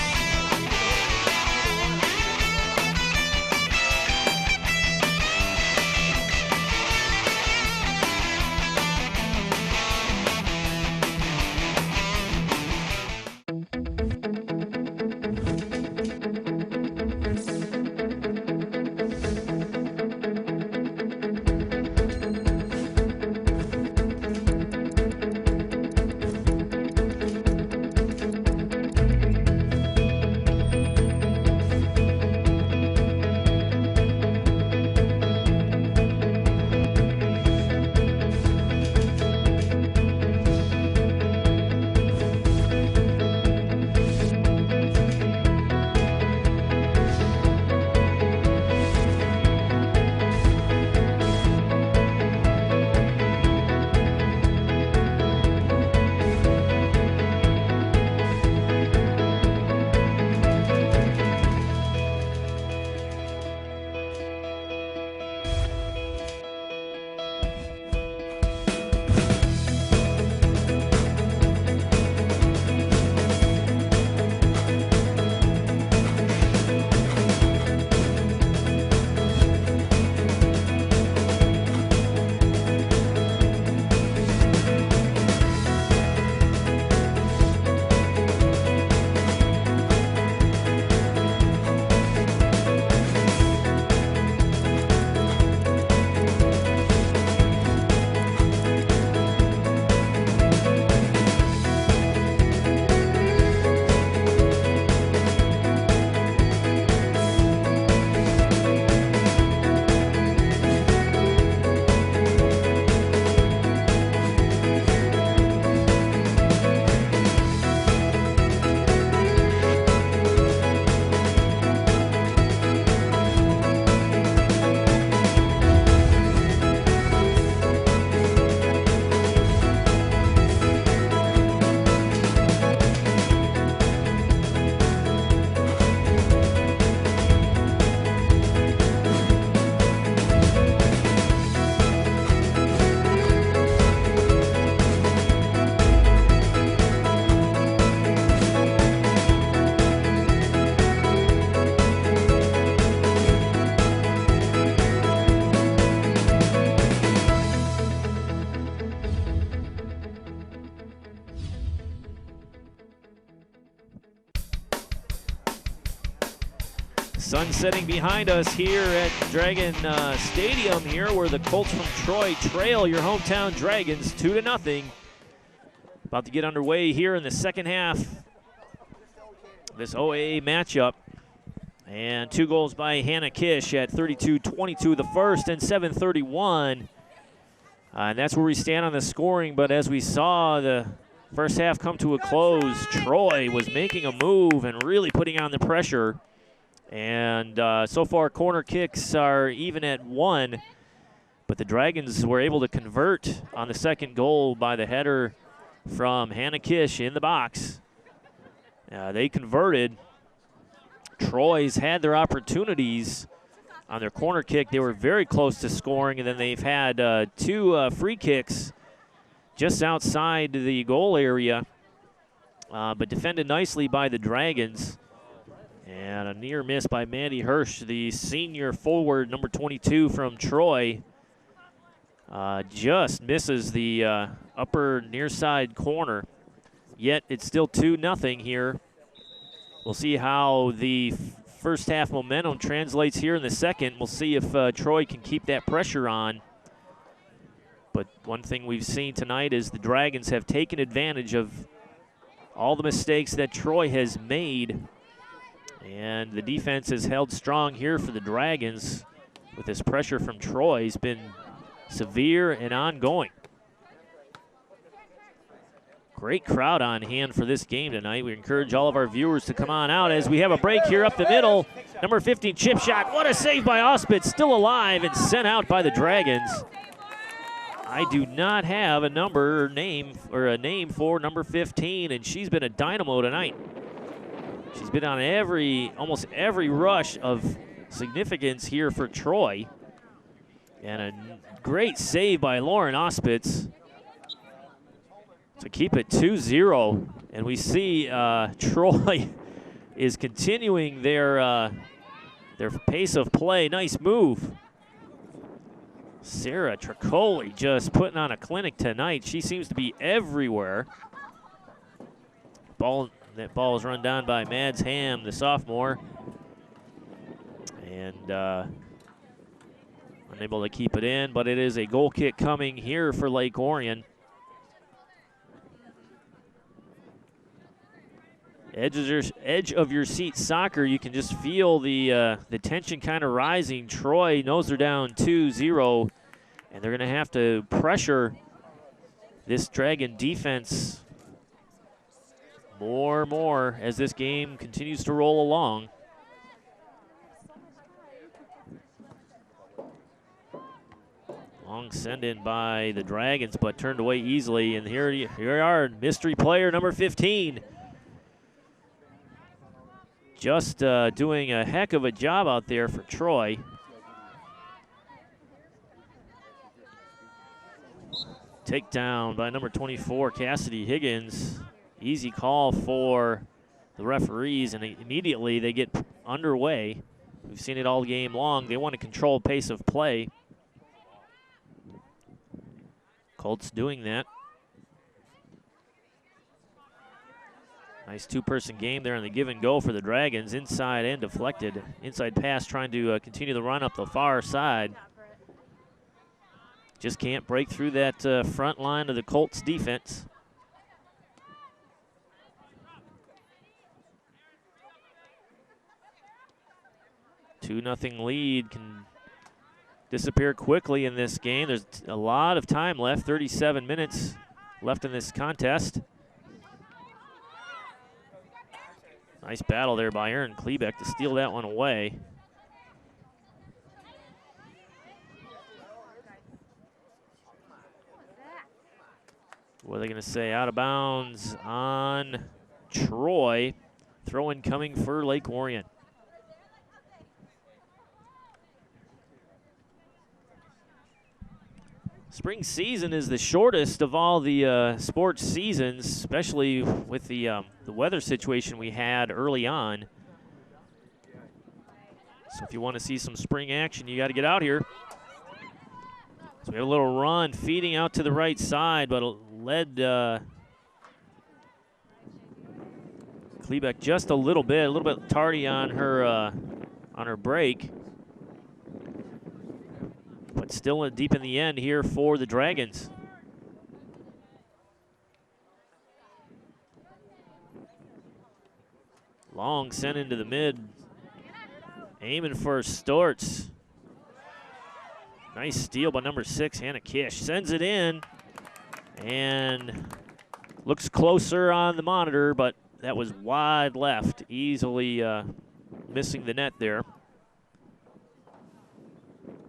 Sun setting behind us here at Dragon Stadium here, where the Colts from Troy trail your hometown Dragons 2-0. About to get underway here in the second half. This OAA matchup. And 2 goals by Hannah Kish at 32-22 the first and 7:31. And that's where we stand on the scoring. But as we saw the first half come to a close, Troy was making a move and really putting on the pressure. And so far, corner kicks are even at 1. But the Dragons were able to convert on the second goal by the header from Hannah Kish in the box. They converted. Troy's had their opportunities on their corner kick. They were very close to scoring, and then they've had 2 free kicks just outside the goal area, but defended nicely by the Dragons. And a near miss by Mandy Hirsch, the senior forward, number 22 from Troy. Just misses the upper near side corner. Yet it's still 2-0 here. We'll see how the first half momentum translates here in the second. We'll see if Troy can keep that pressure on. But one thing we've seen tonight is the Dragons have taken advantage of all the mistakes that Troy has made. And the defense has held strong here for the Dragons, with this pressure from Troy has been severe and ongoing. Great crowd on hand for this game tonight. We encourage all of our viewers to come on out as we have a break here up the middle. Number 15 chip shot. What a save by Auspitz, still alive and sent out by the Dragons. I do not have a number or name a name for number 15, and she's been a dynamo tonight. She's been on almost every rush of significance here for Troy. And a great save by Lauren Auspitz to keep it 2-0. And we see Troy is continuing their pace of play. Nice move. Sarah Tricoli just putting on a clinic tonight. She seems to be everywhere. That ball is run down by Mads Ham, the sophomore. And unable to keep it in, but it is a goal kick coming here for Lake Orion. Edge of your seat soccer, you can just feel the tension kind of rising. Troy knows they're down 2-0, and they're going to have to pressure this Dragon defense more and more as this game continues to roll along. Long send in by the Dragons, but turned away easily. And here are mystery player number 15. Just doing a heck of a job out there for Troy. Takedown by number 24, Cassidy Higgins. Easy call for the referees, and immediately they get underway. We've seen it all game long. They want to control pace of play. Colts doing that. Nice two-person game there on the give and go for the Dragons. Inside and deflected. Inside pass trying to continue the run up the far side. Just can't break through that front line of the Colts defense. Two 2-0 lead can disappear quickly in this game. There's a lot of time left, 37 minutes left in this contest. Nice battle there by Erin Klebeck to steal that one away. What are they going to say? Out of bounds on Troy. Throw-in coming for Lake Orion. Spring season is the shortest of all the sports seasons, especially with the weather situation we had early on. So if you want to see some spring action, you got to get out here. So we have a little run feeding out to the right side, but led Klebeck just a little bit tardy on her break. But still deep in the end here for the Dragons. Long sent into the mid. Aiming for Storts. Nice steal by number 6, Hannah Kish. Sends it in and looks closer on the monitor, but that was wide left. Easily missing the net there.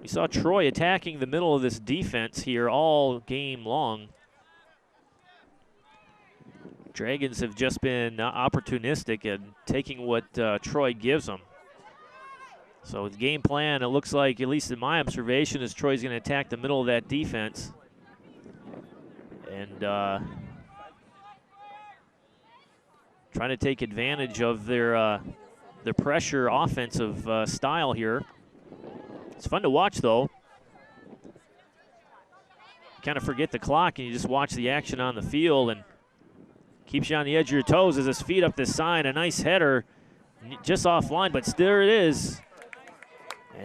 We saw Troy attacking the middle of this defense here all game long. Dragons have just been opportunistic in taking what Troy gives them. So the game plan, it looks like, at least in my observation, is Troy's going to attack the middle of that defense. And trying to take advantage of their pressure offensive style here. It's fun to watch, though. Kind of forget the clock and you just watch the action on the field, and keeps you on the edge of your toes as his feet up the side. A nice header just offline, but there it is.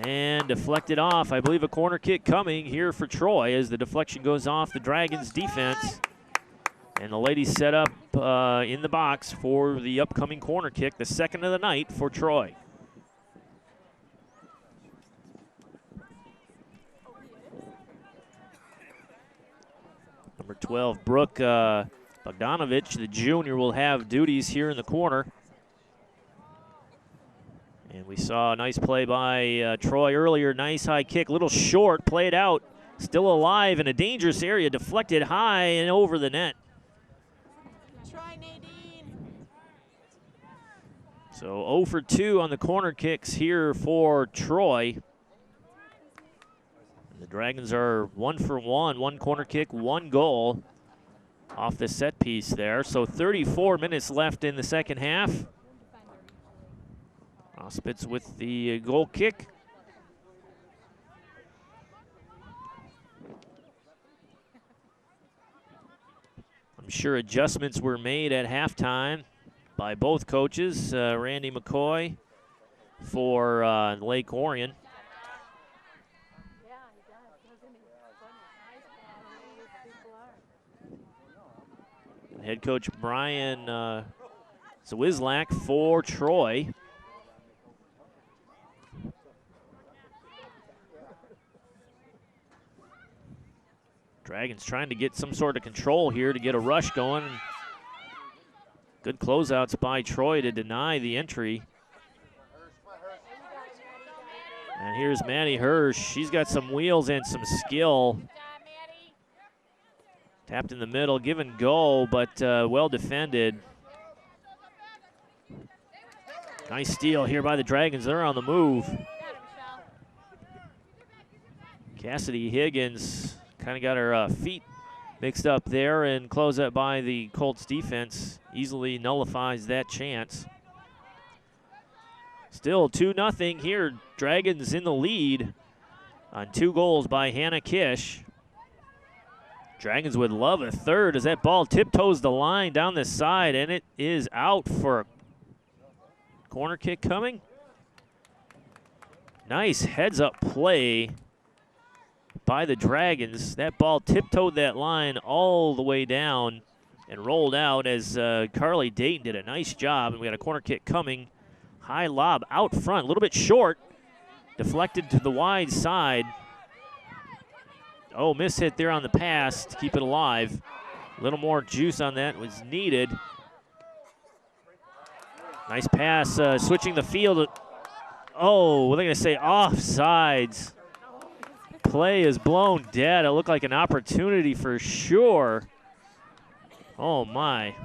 And deflected off. I believe a corner kick coming here for Troy as the deflection goes off the Dragons defense. And the ladies set up in the box for the upcoming corner kick, the second of the night for Troy. Number 12, Brooke Bogdanovich, the junior, will have duties here in the corner. And we saw a nice play by Troy earlier. Nice high kick, a little short, played out. Still alive in a dangerous area, deflected high and over the net. Try, Nadine. So 0 for 2 on the corner kicks here for Troy. The Dragons are 1 for 1, 1 corner kick, 1 goal off the set piece there. So 34 minutes left in the second half. Auspitz with the goal kick. I'm sure adjustments were made at halftime by both coaches. Randy McCoy for Lake Orion. Head coach Brian Zwizlak for Troy. Dragons trying to get some sort of control here to get a rush going. Good closeouts by Troy to deny the entry. And here's Maddie Hirsch. She's got some wheels and some skill. Tapped in the middle, give and go, but well defended. Nice steal here by the Dragons. They're on the move. Cassidy Higgins kind of got her feet mixed up there, and close up by the Colts defense easily nullifies that chance. Still 2-0 here. Dragons in the lead on 2 goals by Hannah Kish. Dragons would love a third as that ball tiptoes the line down the side, and it is out for a corner kick coming. Nice heads-up play by the Dragons. That ball tiptoed that line all the way down and rolled out as Carly Dayton did a nice job. And we got a corner kick coming. High lob out front, a little bit short. Deflected to the wide side. Oh, miss hit there on the pass to keep it alive. A little more juice on that was needed. Nice pass, switching the field. Oh, what are they going to say? Offsides. Play is blown dead. It looked like an opportunity for sure. Oh, my.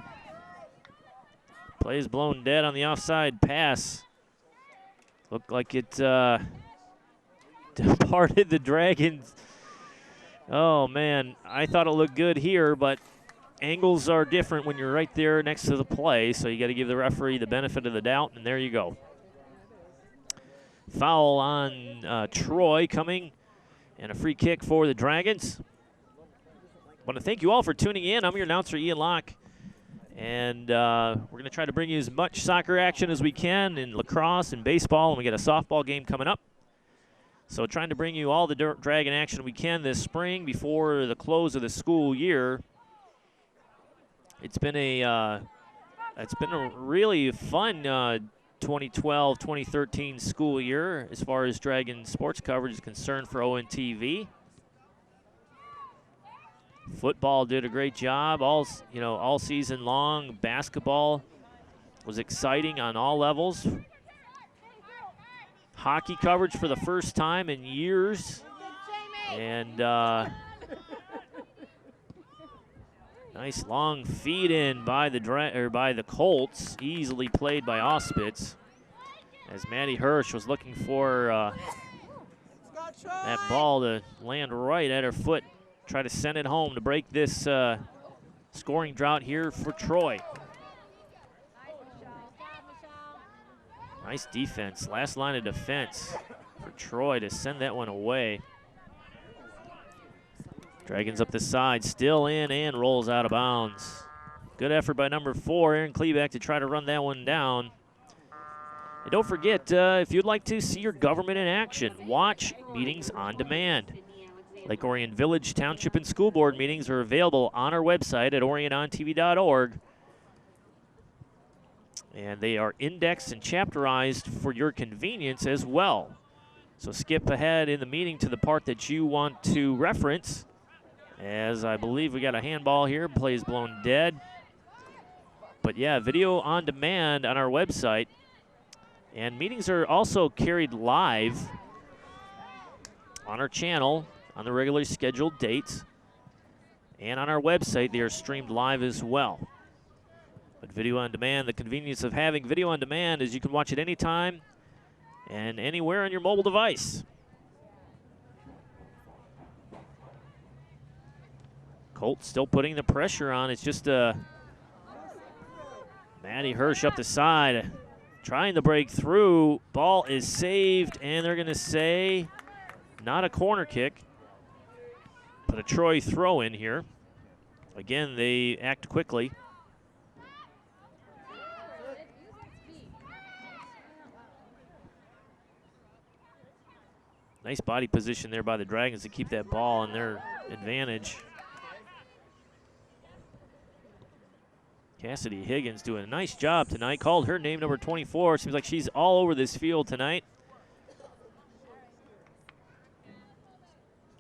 Play is blown dead on the offside pass. Looked like it departed the Dragons. Oh, man. I thought it looked good here, but angles are different when you're right there next to the play, so you got to give the referee the benefit of the doubt, and there you go. Foul on Troy coming. And a free kick for the Dragons. I want to thank you all for tuning in. I'm your announcer, Ian Locke. And we're going to try to bring you as much soccer action as we can in lacrosse and baseball. And we got a softball game coming up. So trying to bring you all the Dragon action we can this spring before the close of the school year. It's been a really fun 2012-2013 school year as far as Dragon sports coverage is concerned for ONTV. Football did a great job all season long. Basketball was exciting on all levels. Hockey coverage for the first time in years. And nice long feed in by the Colts, easily played by Auspitz. As Maddie Hirsch was looking for that ball to land right at her foot, try to send it home to break this scoring drought here for Troy. Nice defense, last line of defense for Troy to send that one away. Dragons up the side, still in and rolls out of bounds. Good effort by number 4, Aaron Klebeck, to try to run that one down. And don't forget, if you'd like to see your government in action, watch meetings on demand. Lake Orion Village, Township, and School Board meetings are available on our website at orionontv.org. And they are indexed and chapterized for your convenience as well. So skip ahead in the meeting to the part that you want to reference, as I believe we got a handball here. Play is blown dead. But yeah, video on demand on our website. And meetings are also carried live on our channel on the regularly scheduled dates. And on our website, they are streamed live as well. But video on demand, the convenience of having video on demand is you can watch it anytime and anywhere on your mobile device. Colts still putting the pressure on. It's just Maddie Hirsch up the side, trying to break through. Ball is saved, and they're going to say not a corner kick, but a Troy throw in here. Again, they act quickly. Nice body position there by the Dragons to keep that ball in their advantage. Cassidy Higgins doing a nice job tonight. Called her name, number 24. Seems like she's all over this field tonight.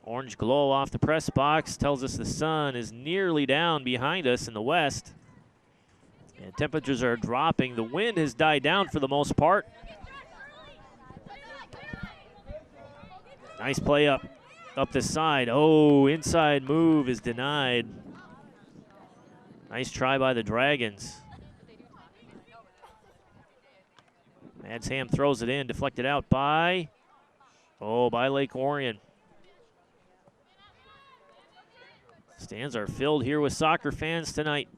Orange glow off the press box tells us the sun is nearly down behind us in the west. And temperatures are dropping. The wind has died down for the most part. Nice play up the side. Oh, inside move is denied. Nice try by the Dragons. Mads Ham throws it in, deflected out by Lake Orion. Stands are filled here with soccer fans tonight.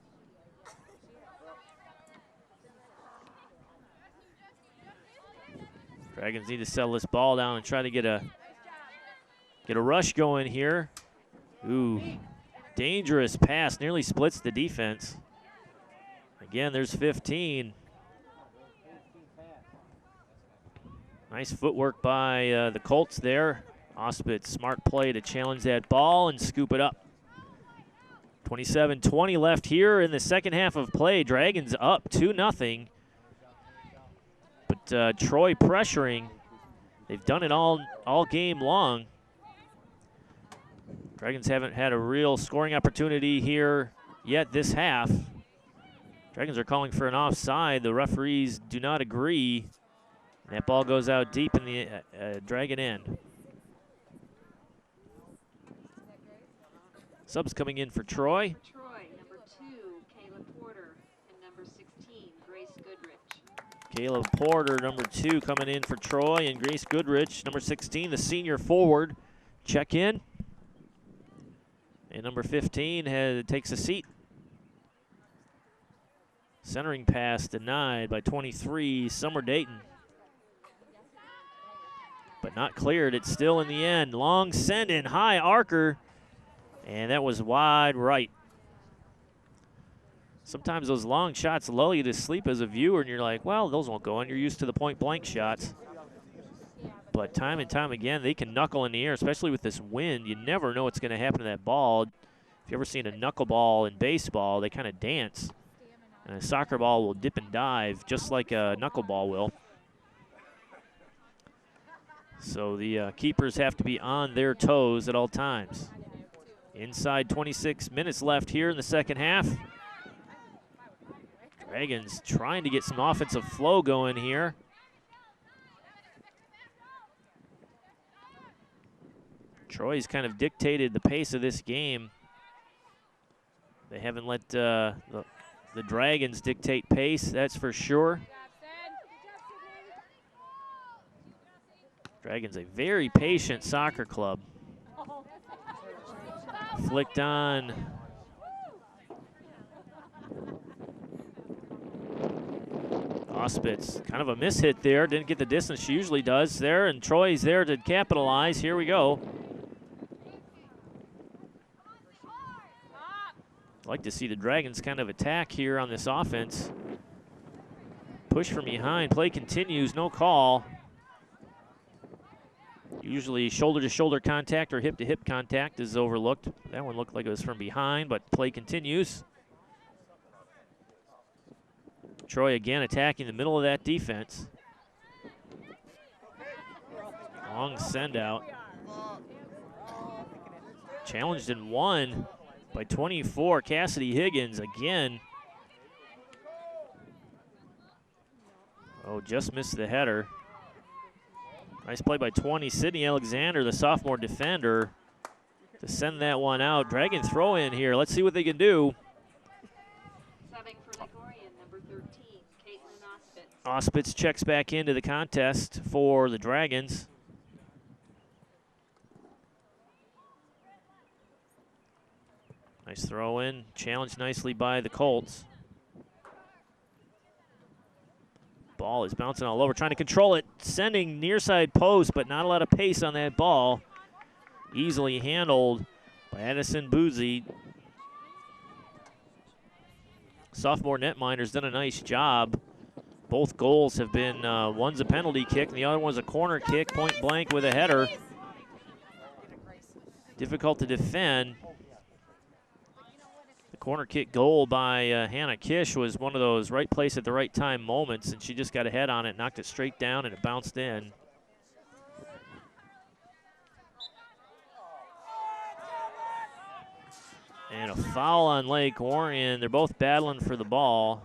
Dragons need to settle this ball down and try to get a rush going here. Ooh, dangerous pass, nearly splits the defense. Again, there's 15. Nice footwork by the Colts there. Ospit, smart play to challenge that ball and scoop it up. 27-20 left here in the second half of play. Dragons up 2-0. But Troy pressuring. They've done it all game long. Dragons haven't had a real scoring opportunity here yet this half. Dragons are calling for an offside. The referees do not agree. That ball goes out deep in the Dragon end. Subs coming in for Troy. For Troy, number 2, Kayla Porter, and number 16, Grace Goodrich. Caleb Porter, number 2, coming in for Troy, and Grace Goodrich, number 16, the senior forward, check in. And number 15 takes a seat. Centering pass denied by 23, Summer Dayton. But not cleared. It's still in the end. Long send in, high arcer. And that was wide right. Sometimes those long shots lull you to sleep as a viewer, and you're like, well, those won't go in. You're used to the point-blank shots. But time and time again, they can knuckle in the air, especially with this wind. You never know what's going to happen to that ball. If you've ever seen a knuckleball in baseball, they kind of dance. And a soccer ball will dip and dive just like a knuckleball will. So the keepers have to be on their toes at all times. Inside 26 minutes left here in the second half. Dragons trying to get some offensive flow going here. Troy's kind of dictated the pace of this game. They haven't let the Dragons dictate pace, that's for sure. Dragons, a very patient soccer club. Flicked on Auspitz, kind of a miss hit there. Didn't get the distance she usually does there, and Troy's there to capitalize. Here we go. I'd like to see the Dragons kind of attack here on this offense. Push from behind, play continues, no call. Usually shoulder-to-shoulder contact or hip-to-hip contact is overlooked. That one looked like it was from behind, but play continues. Troy again attacking the middle of that defense. Long send out. Challenged and won by 24. Cassidy Higgins again. Oh, just missed the header. Nice play by 20. Sydney Alexander, the sophomore defender, to send that one out. Dragon throw in here. Let's see what they can do. Subbing for Ligurian, number 13, Caitlin Auspitz. Auspitz checks back into the contest for the Dragons. Nice throw in. Challenged nicely by the Colts. Ball is bouncing all over, trying to control it, sending near side post, but not a lot of pace on that ball. Easily handled by Addison Boozy. Sophomore netminder's done a nice job. Both goals have been, one's a penalty kick and the other one's a corner kick, point blank with a header. Difficult to defend. Corner kick goal by Hannah Kish was one of those right place at the right time moments, and she just got a head on it, knocked it straight down, and it bounced in. And a foul on Lake Orion. They're both battling for the ball.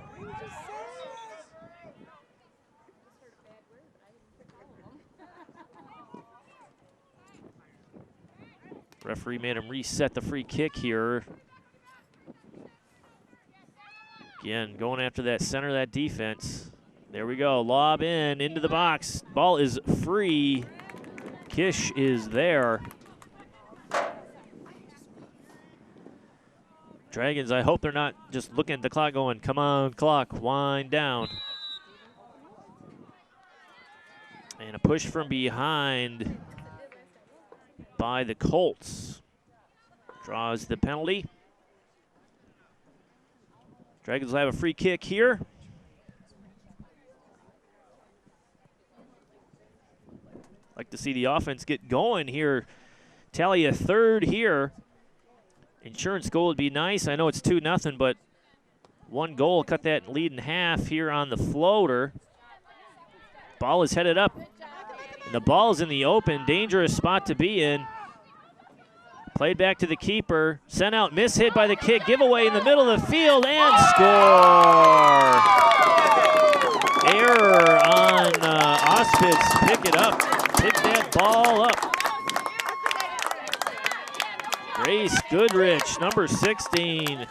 Referee made him reset the free kick here. Again, going after that center of that defense. There we go, lob in, into the box. Ball is free. Kish is there. Dragons, I hope they're not just looking at the clock going, come on, clock, wind down. And a push from behind by the Colts. Draws the penalty. Dragons will have a free kick here. Like to see the offense get going here. Tally a third here. Insurance goal would be nice. I know it's 2-0, but one goal cut that lead in half here on the floater. Ball is headed up. And the ball is in the open. Dangerous spot to be in. Played back to the keeper, sent out, miss hit by the kick, giveaway in the middle of the field, and score! Error on Auspitz, pick it up, pick that ball up. Grace Goodrich, number 16.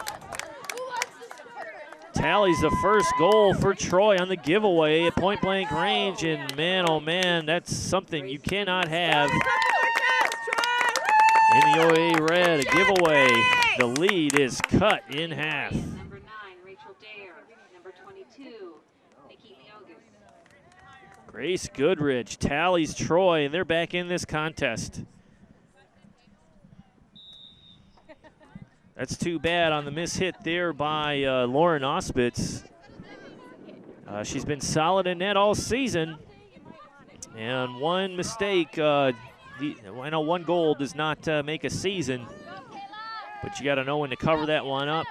Tallies the first goal for Troy on the giveaway at point blank range, and man, oh man, that's something you cannot have. In the OA red, a giveaway. The lead is cut in half. Number 9, Rachel Dare. Number 22, Nikki Miogus. Grace Goodrich tallies Troy, and they're back in this contest. That's too bad on the miss hit there by Lauren Auspitz. She's been solid in net all season. And one mistake, I know one goal does not make a season, but you got to know when to cover that one up.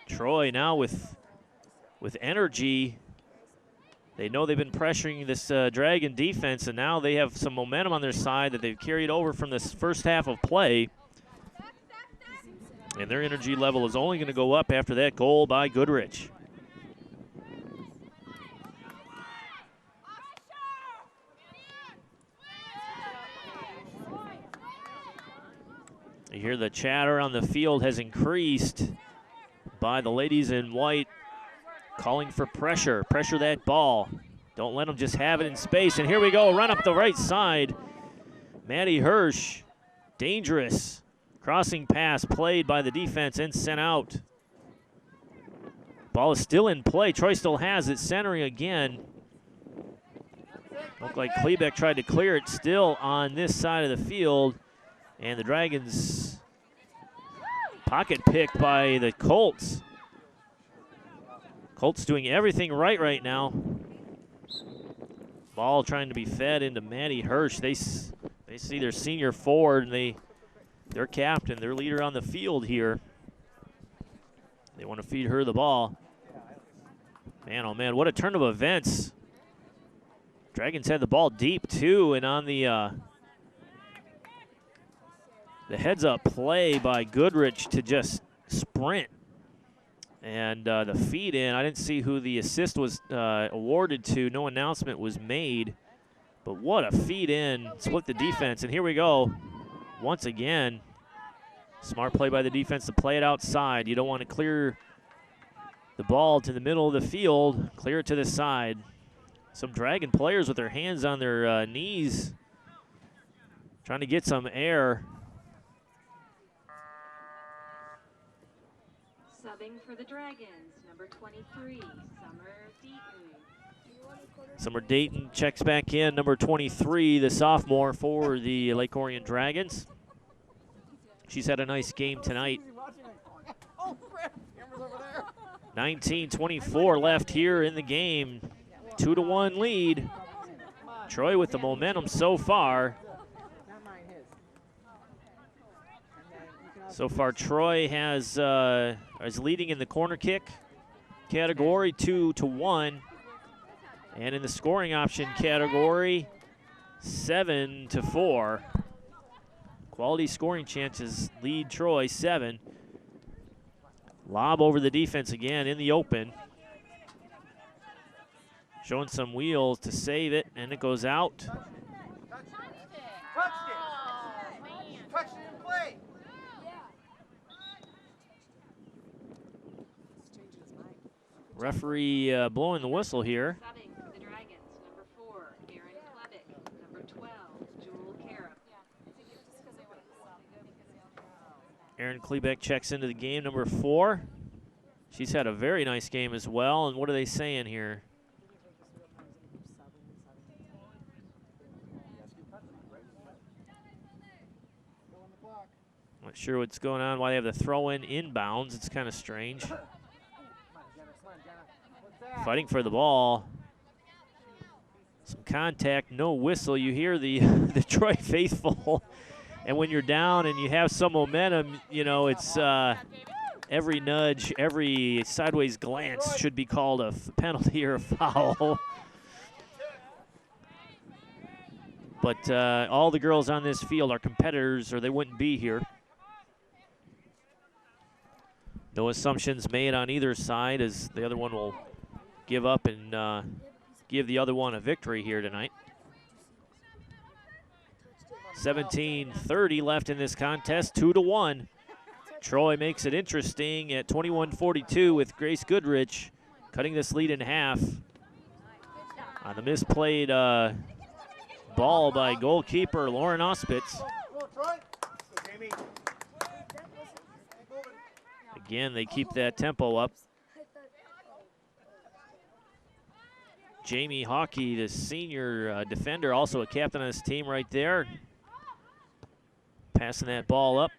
Troy now with energy. They know they've been pressuring this Dragon defense, and now they have some momentum on their side that they've carried over from this first half of play. And their energy level is only going to go up after that goal by Goodrich. You hear the chatter on the field has increased by the ladies in white, calling for pressure. Pressure that ball. Don't let them just have it in space. And here we go, run up the right side. Maddie Hirsch, dangerous. Crossing pass played by the defense and sent out. Ball is still in play. Troy still has it, centering again. Looked like Klebeck tried to clear it, still on this side of the field. And the Dragons pocket picked by the Colts. Colts doing everything right now. Ball trying to be fed into Maddie Hirsch. They see their senior forward and their captain, their leader on the field here. They want to feed her the ball. Man, oh man, what a turn of events. Dragons had the ball deep too, and on the heads-up play by Goodrich to just sprint. And the feed in, I didn't see who the assist was awarded to. No announcement was made. But what a feed in, split the defense. And here we go. Once again, smart play by the defense to play it outside. You don't want to clear the ball to the middle of the field. Clear it to the side. Some Dragon players with their hands on their knees trying to get some air. Subbing for the Dragons, number 23, Summer Deaton. Summer Dayton checks back in, number 23, the sophomore for the Lake Orion Dragons. She's had a nice game tonight. 19:24 left here in the game. 2-1 lead. Troy with the momentum so far. So far, Troy is leading in the corner kick category, 2-1. And in the scoring option category, 7-4. Quality scoring chances lead Troy 7. Lob over the defense again in the open. Showing some wheels to save it, and it goes out. Referee blowing the whistle here. Subbing for the Dragons, number 4, Aaron Klebeck, number 12, Jewel Carup. Aaron Klebeck checks into the game, number 4. She's had a very nice game as well. And what are they saying here? Not sure what's going on, why they have the throw in inbounds. It's kind of strange. Fighting for the ball. Some contact, no whistle. You hear the Troy faithful. And when you're down and you have some momentum, you know, it's every nudge, every sideways glance should be called a penalty or a foul. But all the girls on this field are competitors or they wouldn't be here. No assumptions made on either side as the other one will give up and give the other one a victory here tonight. 17:30 left in this contest, 2-1. Troy makes it interesting at 21:42 with Grace Goodrich cutting this lead in half on the misplayed ball by goalkeeper Lauren Ospitz. Again, they keep that tempo up. Jamie Hockey, the senior defender, also a captain on this team right there. Passing that ball up.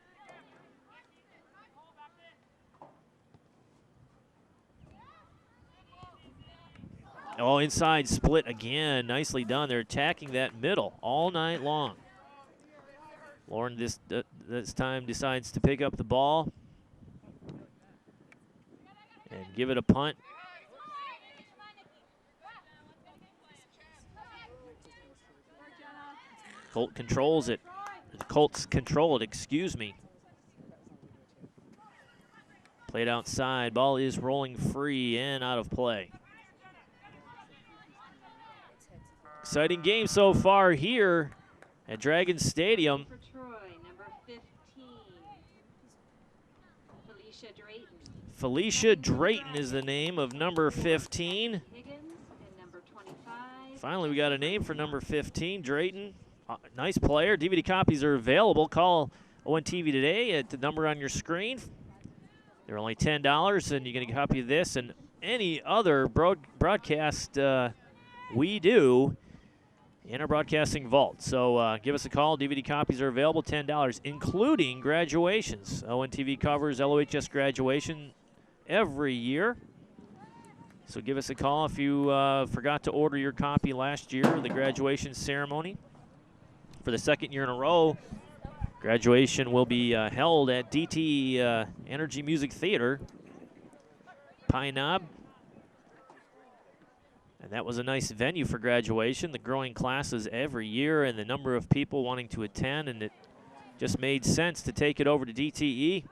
Oh, inside split again. Nicely done. They're attacking that middle all night long. Lauren this time decides to pick up the ball and give it a punt. Colt controls it. The Colts control it, excuse me. Played outside. Ball is rolling free and out of play. Exciting game so far here at Dragon Stadium. For Troy, number 15, Felicia Drayton. Felicia Drayton is the name of number 15. Higgins and number 25. Finally, we got a name for number 15, Drayton. Nice player. DVD copies are available. Call ONTV today at the number on your screen. They're only $10, and you get a copy of this and any other broadcast we do in our broadcasting vault. So give us a call. DVD copies are available, $10, including graduations. ONTV covers LOHS graduation every year. So give us a call if you forgot to order your copy last year of the graduation ceremony. For the second year in a row, graduation will be held at DT Energy Music Theater, Pine Knob. And that was a nice venue for graduation. The growing classes every year and the number of people wanting to attend, and it just made sense to take it over to DTE.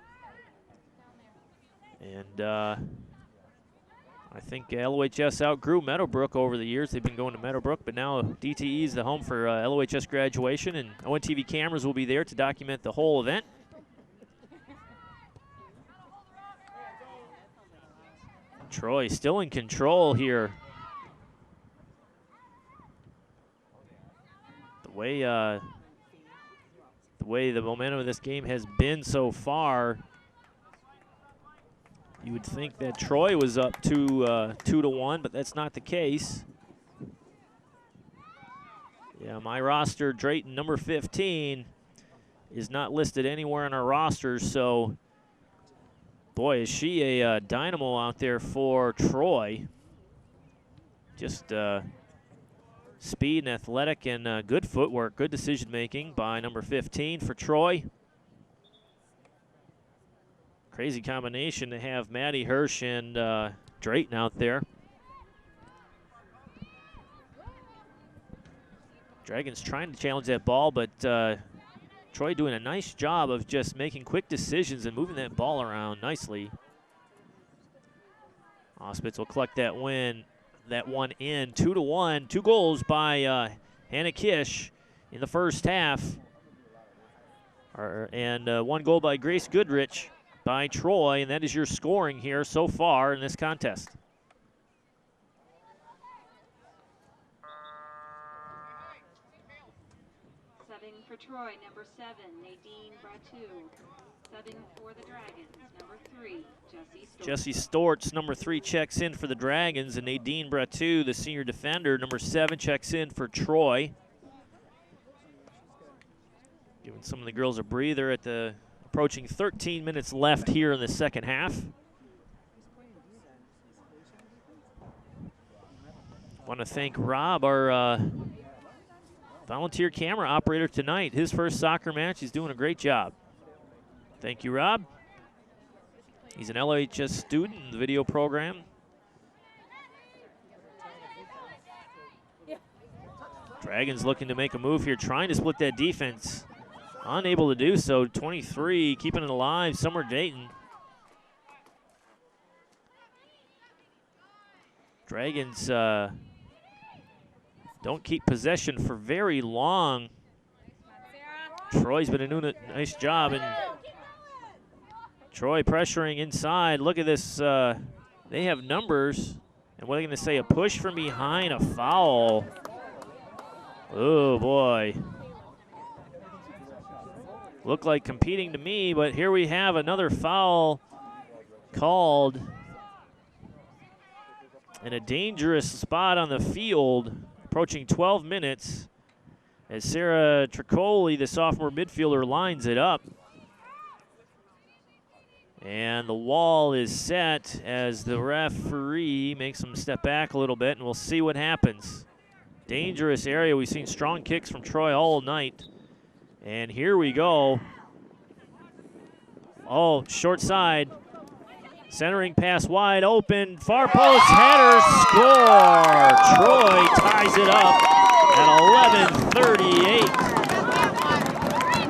And I think LOHS outgrew Meadowbrook over the years. They've been going to Meadowbrook, but now DTE is the home for LOHS graduation, and ONTV cameras will be there to document the whole event. Troy still in control here. The way the momentum of this game has been so far, you would think that Troy was up 2-1, but that's not the case. Yeah, my roster, Drayton, number 15, is not listed anywhere on our roster, so boy, is she a dynamo out there for Troy. Just speed and athletic and good footwork, good decision-making by number 15 for Troy. Crazy combination to have Maddie Hirsch and Drayton out there. Dragons trying to challenge that ball, but Troy doing a nice job of just making quick decisions and moving that ball around nicely. Auspitz will collect that one in, 2-1. 2 goals by Hannah Kish in the first half. And 1 goal by Grace Goodrich by Troy, and that is your scoring here so far in this contest. Subbing for Troy, number 7, Nadine Bratu. Subbing for the Dragons, number 3, Jessie Storch. Jessie Storch, number 3, checks in for the Dragons, and Nadine Bratu, the senior defender, number 7, checks in for Troy. Giving some of the girls a breather at the approaching 13 minutes left here in the second half. Want to thank Rob, our volunteer camera operator tonight. His first soccer match. He's doing a great job. Thank you, Rob. He's an LHS student in the video program. Dragons looking to make a move here, trying to split that defense. Unable to do so. 23, keeping it alive. Summer Dayton. Dragons don't keep possession for very long. Troy's been doing a nice job, and Troy pressuring inside. Look at this. They have numbers. And what are they going to say? A push from behind, a foul. Oh, boy. Looked like competing to me, but here we have another foul called in a dangerous spot on the field, approaching 12 minutes, as Sarah Tricoli, the sophomore midfielder, lines it up. And the wall is set as the referee makes them step back a little bit, and we'll see what happens. Dangerous area. We've seen strong kicks from Troy all night. And here we go. Oh, short side. Centering pass wide open. Far post header, score. Troy ties it up at 11:38.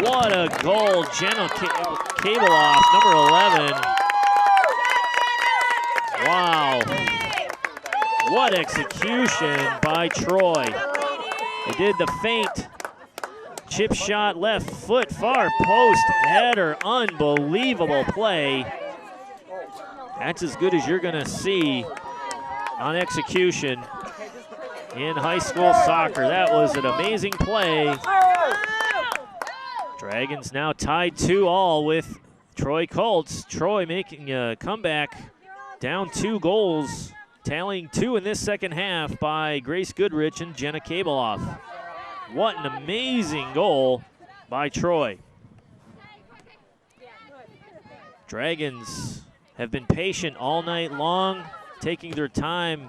What a goal. Jenna Kabeloff, number 11. Wow. What execution by Troy. They did the feint. Chip shot, left foot, far post header. Unbelievable play. That's as good as you're going to see on execution in high school soccer. That was an amazing play. Dragons now tied 2-2 with Troy Colts. Troy making a comeback Down 2 goals, tallying 2 in this second half by Grace Goodrich and Jenna Kabeloff. What an amazing goal by Troy. Dragons have been patient all night long, taking their time.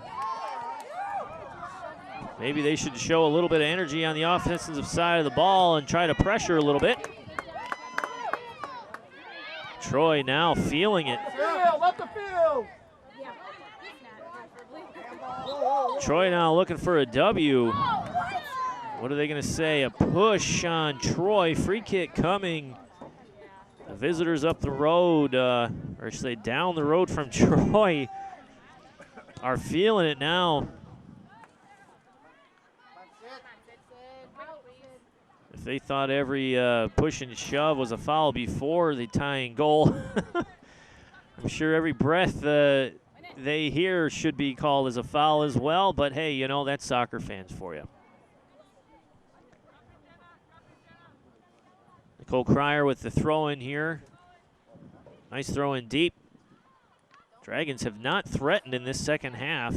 Maybe they should show a little bit of energy on the offensive side of the ball and try to pressure a little bit. Troy now feeling it. Troy now looking for a W. What are they going to say? A push on Troy. Free kick coming. The visitors up the road, or should I say down the road from Troy, are feeling it now. If they thought every push and shove was a foul before the tying goal, I'm sure every breath they hear should be called as a foul as well, but hey, you know, that's soccer fans for you. Nicole Cryer with the throw in here. Nice throw in deep. Dragons have not threatened in this second half.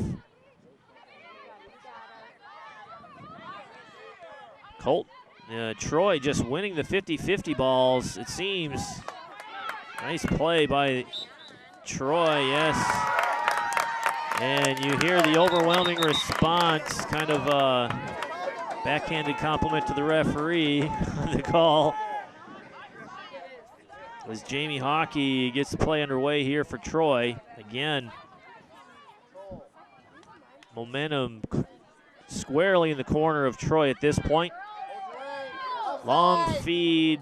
Troy just winning the 50-50 balls, it seems. Nice play by Troy, yes. And you hear the overwhelming response, kind of a backhanded compliment to the referee on the call. As Jamie Hockey gets the play underway here for Troy. Again, momentum squarely in the corner of Troy at this point. Long feed.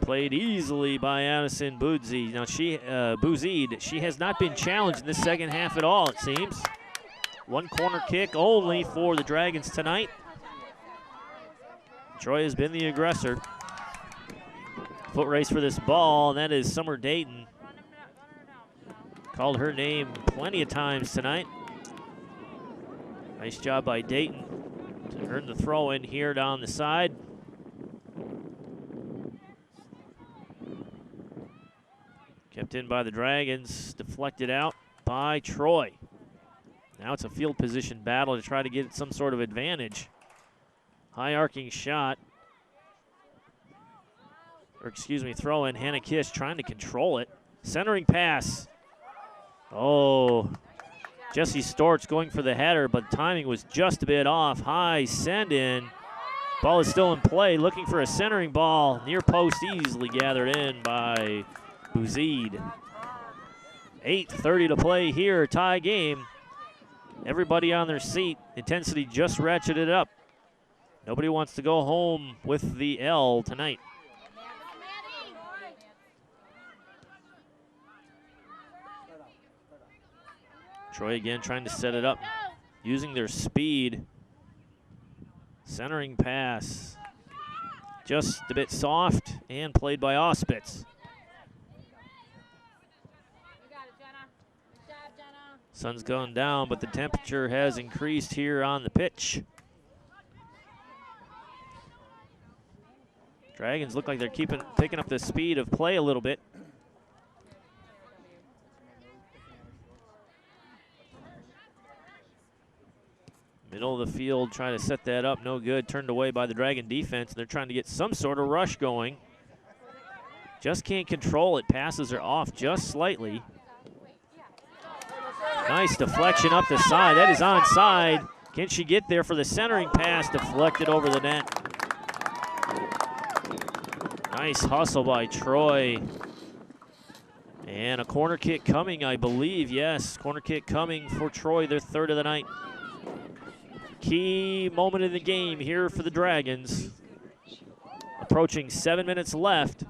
Played easily by Addison Bouzid. Now Bouzid, she has not been challenged in this second half at all, it seems. One corner kick only for the Dragons tonight. Troy has been the aggressor. Foot race for this ball, and that is Summer Dayton. Called her name plenty of times tonight. Nice job by Dayton to earn the throw in here down the side. Kept in by the Dragons, deflected out by Troy. Now it's a field position battle to try to get some sort of advantage. High arcing shot. Or excuse me, throw in. Hannah Kish trying to control it. Centering pass. Oh, Jesse Storch going for the header, but timing was just a bit off. High send in. Ball is still in play, looking for a centering ball. Near post easily gathered in by Bouzid. 8:30 to play here, tie game. Everybody on their seat. Intensity just ratcheted up. Nobody wants to go home with the L tonight. Troy again trying to set it up, using their speed. Centering pass. Just a bit soft and played by Auspitz. Sun's gone down, but the temperature has increased here on the pitch. Dragons look like they're picking up the speed of play a little bit. Middle of the field, trying to set that up, no good. Turned away by the Dragon defense. They're trying to get some sort of rush going. Just can't control it. Passes are off just slightly. Nice deflection up the side. That is onside. Can she get there for the centering pass? Deflected over the net. Nice hustle by Troy. And a corner kick coming, I believe. Yes, corner kick coming for Troy, their third of the night. Key moment in the game here for the Dragons. Approaching 7 minutes left.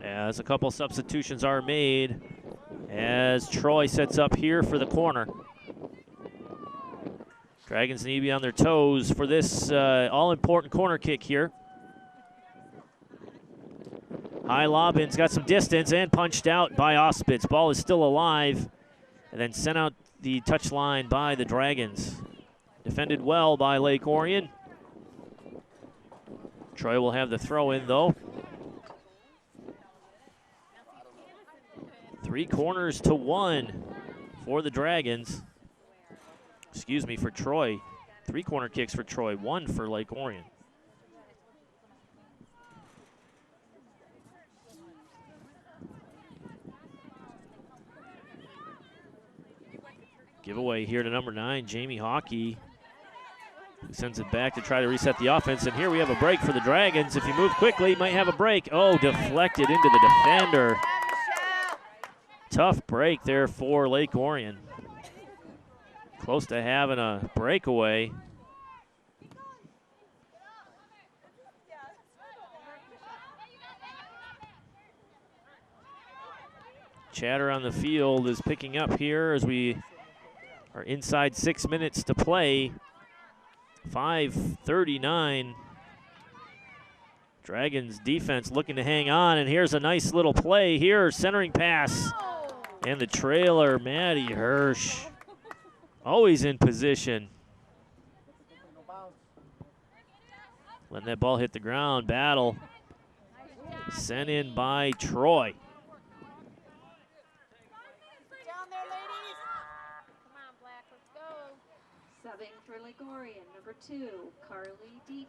As a couple substitutions are made, as Troy sets up here for the corner. Dragons need to be on their toes for this all-important corner kick here. High lob-in's got some distance and punched out by Auspitz. Ball is still alive, and then sent out the touch line by the Dragons. Defended well by Lake Orion. Troy will have the throw in though. 3 corners to 1 for the Dragons. Excuse me, for Troy. 3 corner kicks for Troy, 1 for Lake Orion. Giveaway here to number 9, Jamie Hockey. Sends it back to try to reset the offense, and here we have a break for the Dragons. If you move quickly, you might have a break. Oh, deflected into the defender. Tough break there for Lake Orion. Close to having a breakaway. Chatter on the field is picking up here as we are inside 6 minutes to play. 5:39. Dragons defense looking to hang on, and here's a nice little play here, centering pass. And the trailer, Maddie Hirsch, always in position. Letting that ball hit the ground, battle. Sent in by Troy. Subbing for Lake Orion, number 2, Carly Deaton.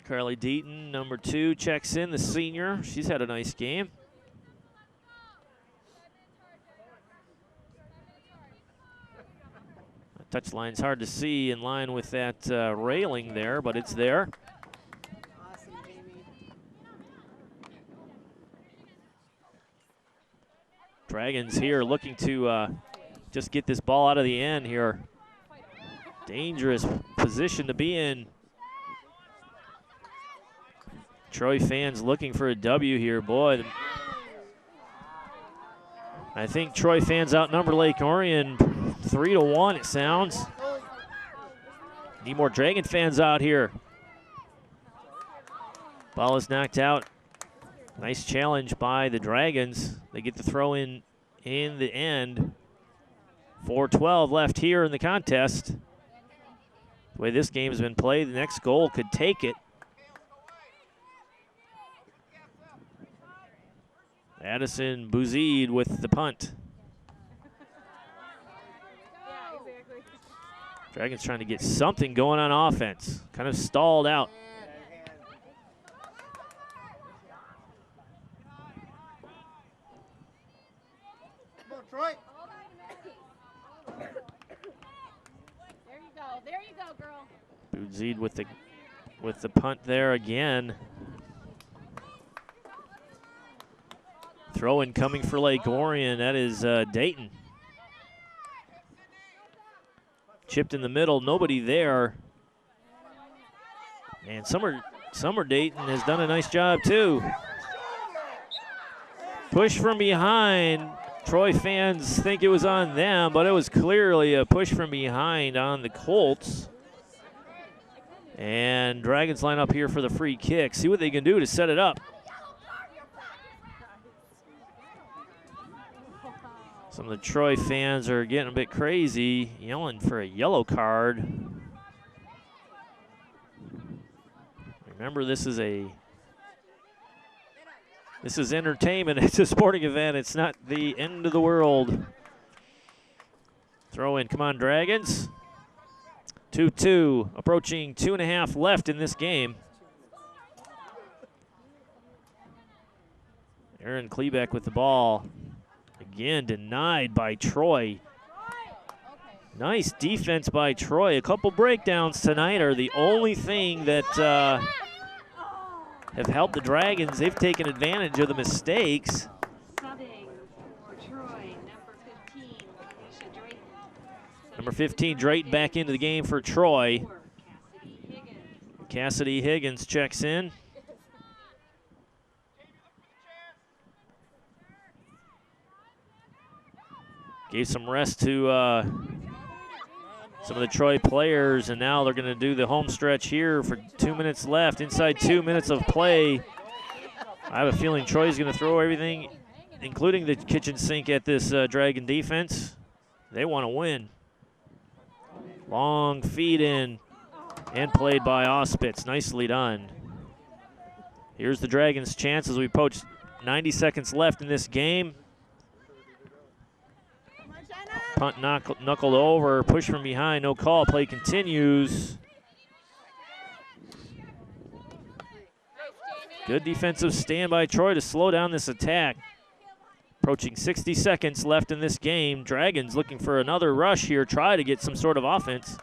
Carly Deaton, number 2, checks in, the senior. She's had a nice game. Touchline's hard to see in line with that railing there, but it's there. Awesome, Jamie. Dragons here looking to just get this ball out of the end here. Dangerous position to be in. Troy fans looking for a W here. Boy, I think Troy fans outnumber Lake Orion 3-1, it sounds. Need more Dragon fans out here. Ball is knocked out. Nice challenge by the Dragons. They get the throw in the end. 4:12 left here in the contest. The way this game has been played, the next goal could take it. Addison Bouzid with the punt. Dragons trying to get something going on offense. Kind of stalled out. Come on, Troy. There you go, girl. Bouzid with the punt there again. Throw in coming for Lake Orion. That is Dayton. Chipped in the middle, nobody there. And Summer Dayton has done a nice job too. Push from behind. Troy fans think it was on them, but it was clearly a push from behind on the Colts. And Dragons line up here for the free kick. See what they can do to set it up. Some of the Troy fans are getting a bit crazy, yelling for a yellow card. Remember, this is entertainment. It's a sporting event. It's not the end of the world. Throw in. Come on, Dragons. 2-2. Approaching 2.5 left in this game. Aaron Klebeck with the ball. Again, denied by Troy. Nice defense by Troy. A couple breakdowns tonight are the only thing that have helped the Dragons. They've taken advantage of the mistakes. Subbing for Troy, number 15, Alicia Drayton. Number 15, Drayton back into the game for Troy. Cassidy Higgins. Cassidy Higgins checks in. Gave some rest to some of the Troy players, and now they're going to do the home stretch here for 2 minutes left. Inside 2 minutes of play, I have a feeling Troy's going to throw everything, including the kitchen sink, at this Dragon defense. They want to win. Long feed in and played by Auspitz. Nicely done. Here's the Dragons' chance as we approach 90 seconds left in this game. Punt knuckled over, push from behind, no call. Play continues. Good defensive stand by Troy to slow down this attack. Approaching 60 seconds left in this game. Dragons looking for another rush here, try to get some sort of offense.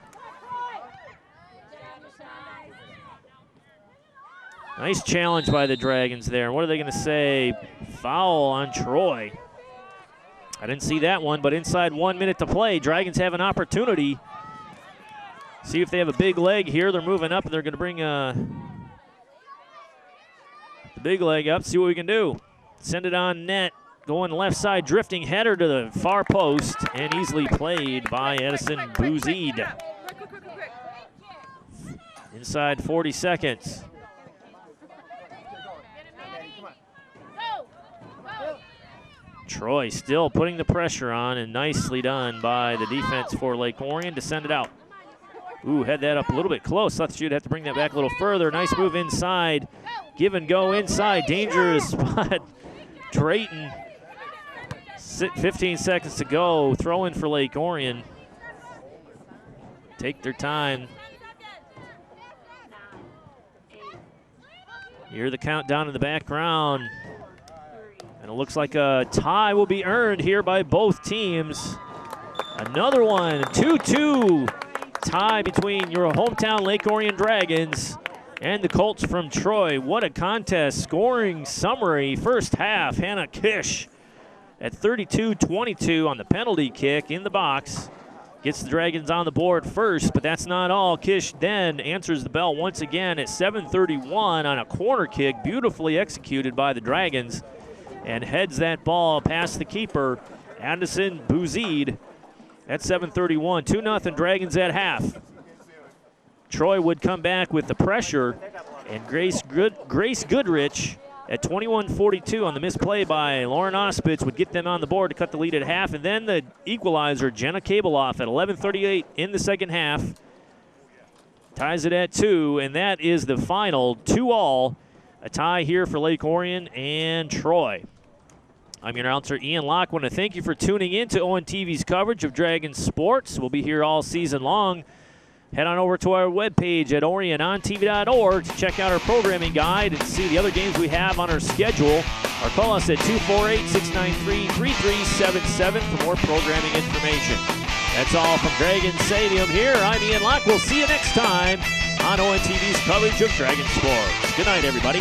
Nice challenge by the Dragons there. And what are they going to say? Foul on Troy. I didn't see that one, but inside 1 minute to play, Dragons have an opportunity. See if they have a big leg here. They're moving up, and they're going to bring the big leg up, see what we can do. Send it on net. Going left side, drifting header to the far post, and easily played by Edison Bouzid. Inside 40 seconds. Troy still putting the pressure on, and nicely done by the defense for Lake Orion to send it out. Ooh, had that up a little bit close. Thought you'd have to bring that back a little further. Nice move inside. Give and go inside. Dangerous spot. Drayton. 15 seconds to go. Throw in for Lake Orion. Take their time. You hear the countdown in the background. And it looks like a tie will be earned here by both teams. Another one, 2-2 tie between your hometown Lake Orion Dragons and the Colts from Troy. What a contest. Scoring summary, first half, Hannah Kish at 32-22 on the penalty kick in the box. Gets the Dragons on the board first, but that's not all. Kish then answers the bell once again at 7:31 on a corner kick, beautifully executed by the Dragons, and heads that ball past the keeper, Addison Bouzid, at 7:31. 2-0 Dragons at half. Troy would come back with the pressure, and Grace Goodrich at 21:42 on the misplay by Lauren Ospitz would get them on the board to cut the lead at half. And then the equalizer, Jenna Kableoff, at 11:38 in the second half, ties it at 2, and that is the final 2-all. A tie here for Lake Orion and Troy. I'm your announcer, Ian Locke. I want to thank you for tuning in to ONTV's coverage of Dragons sports. We'll be here all season long. Head on over to our webpage at orionontv.org to check out our programming guide and see the other games we have on our schedule. Or call us at 248-693-3377 for more programming information. That's all from Dragon Stadium here. I'm Ian Locke. We'll see you next time on ONTV's coverage of Dragon sports. Good night, everybody.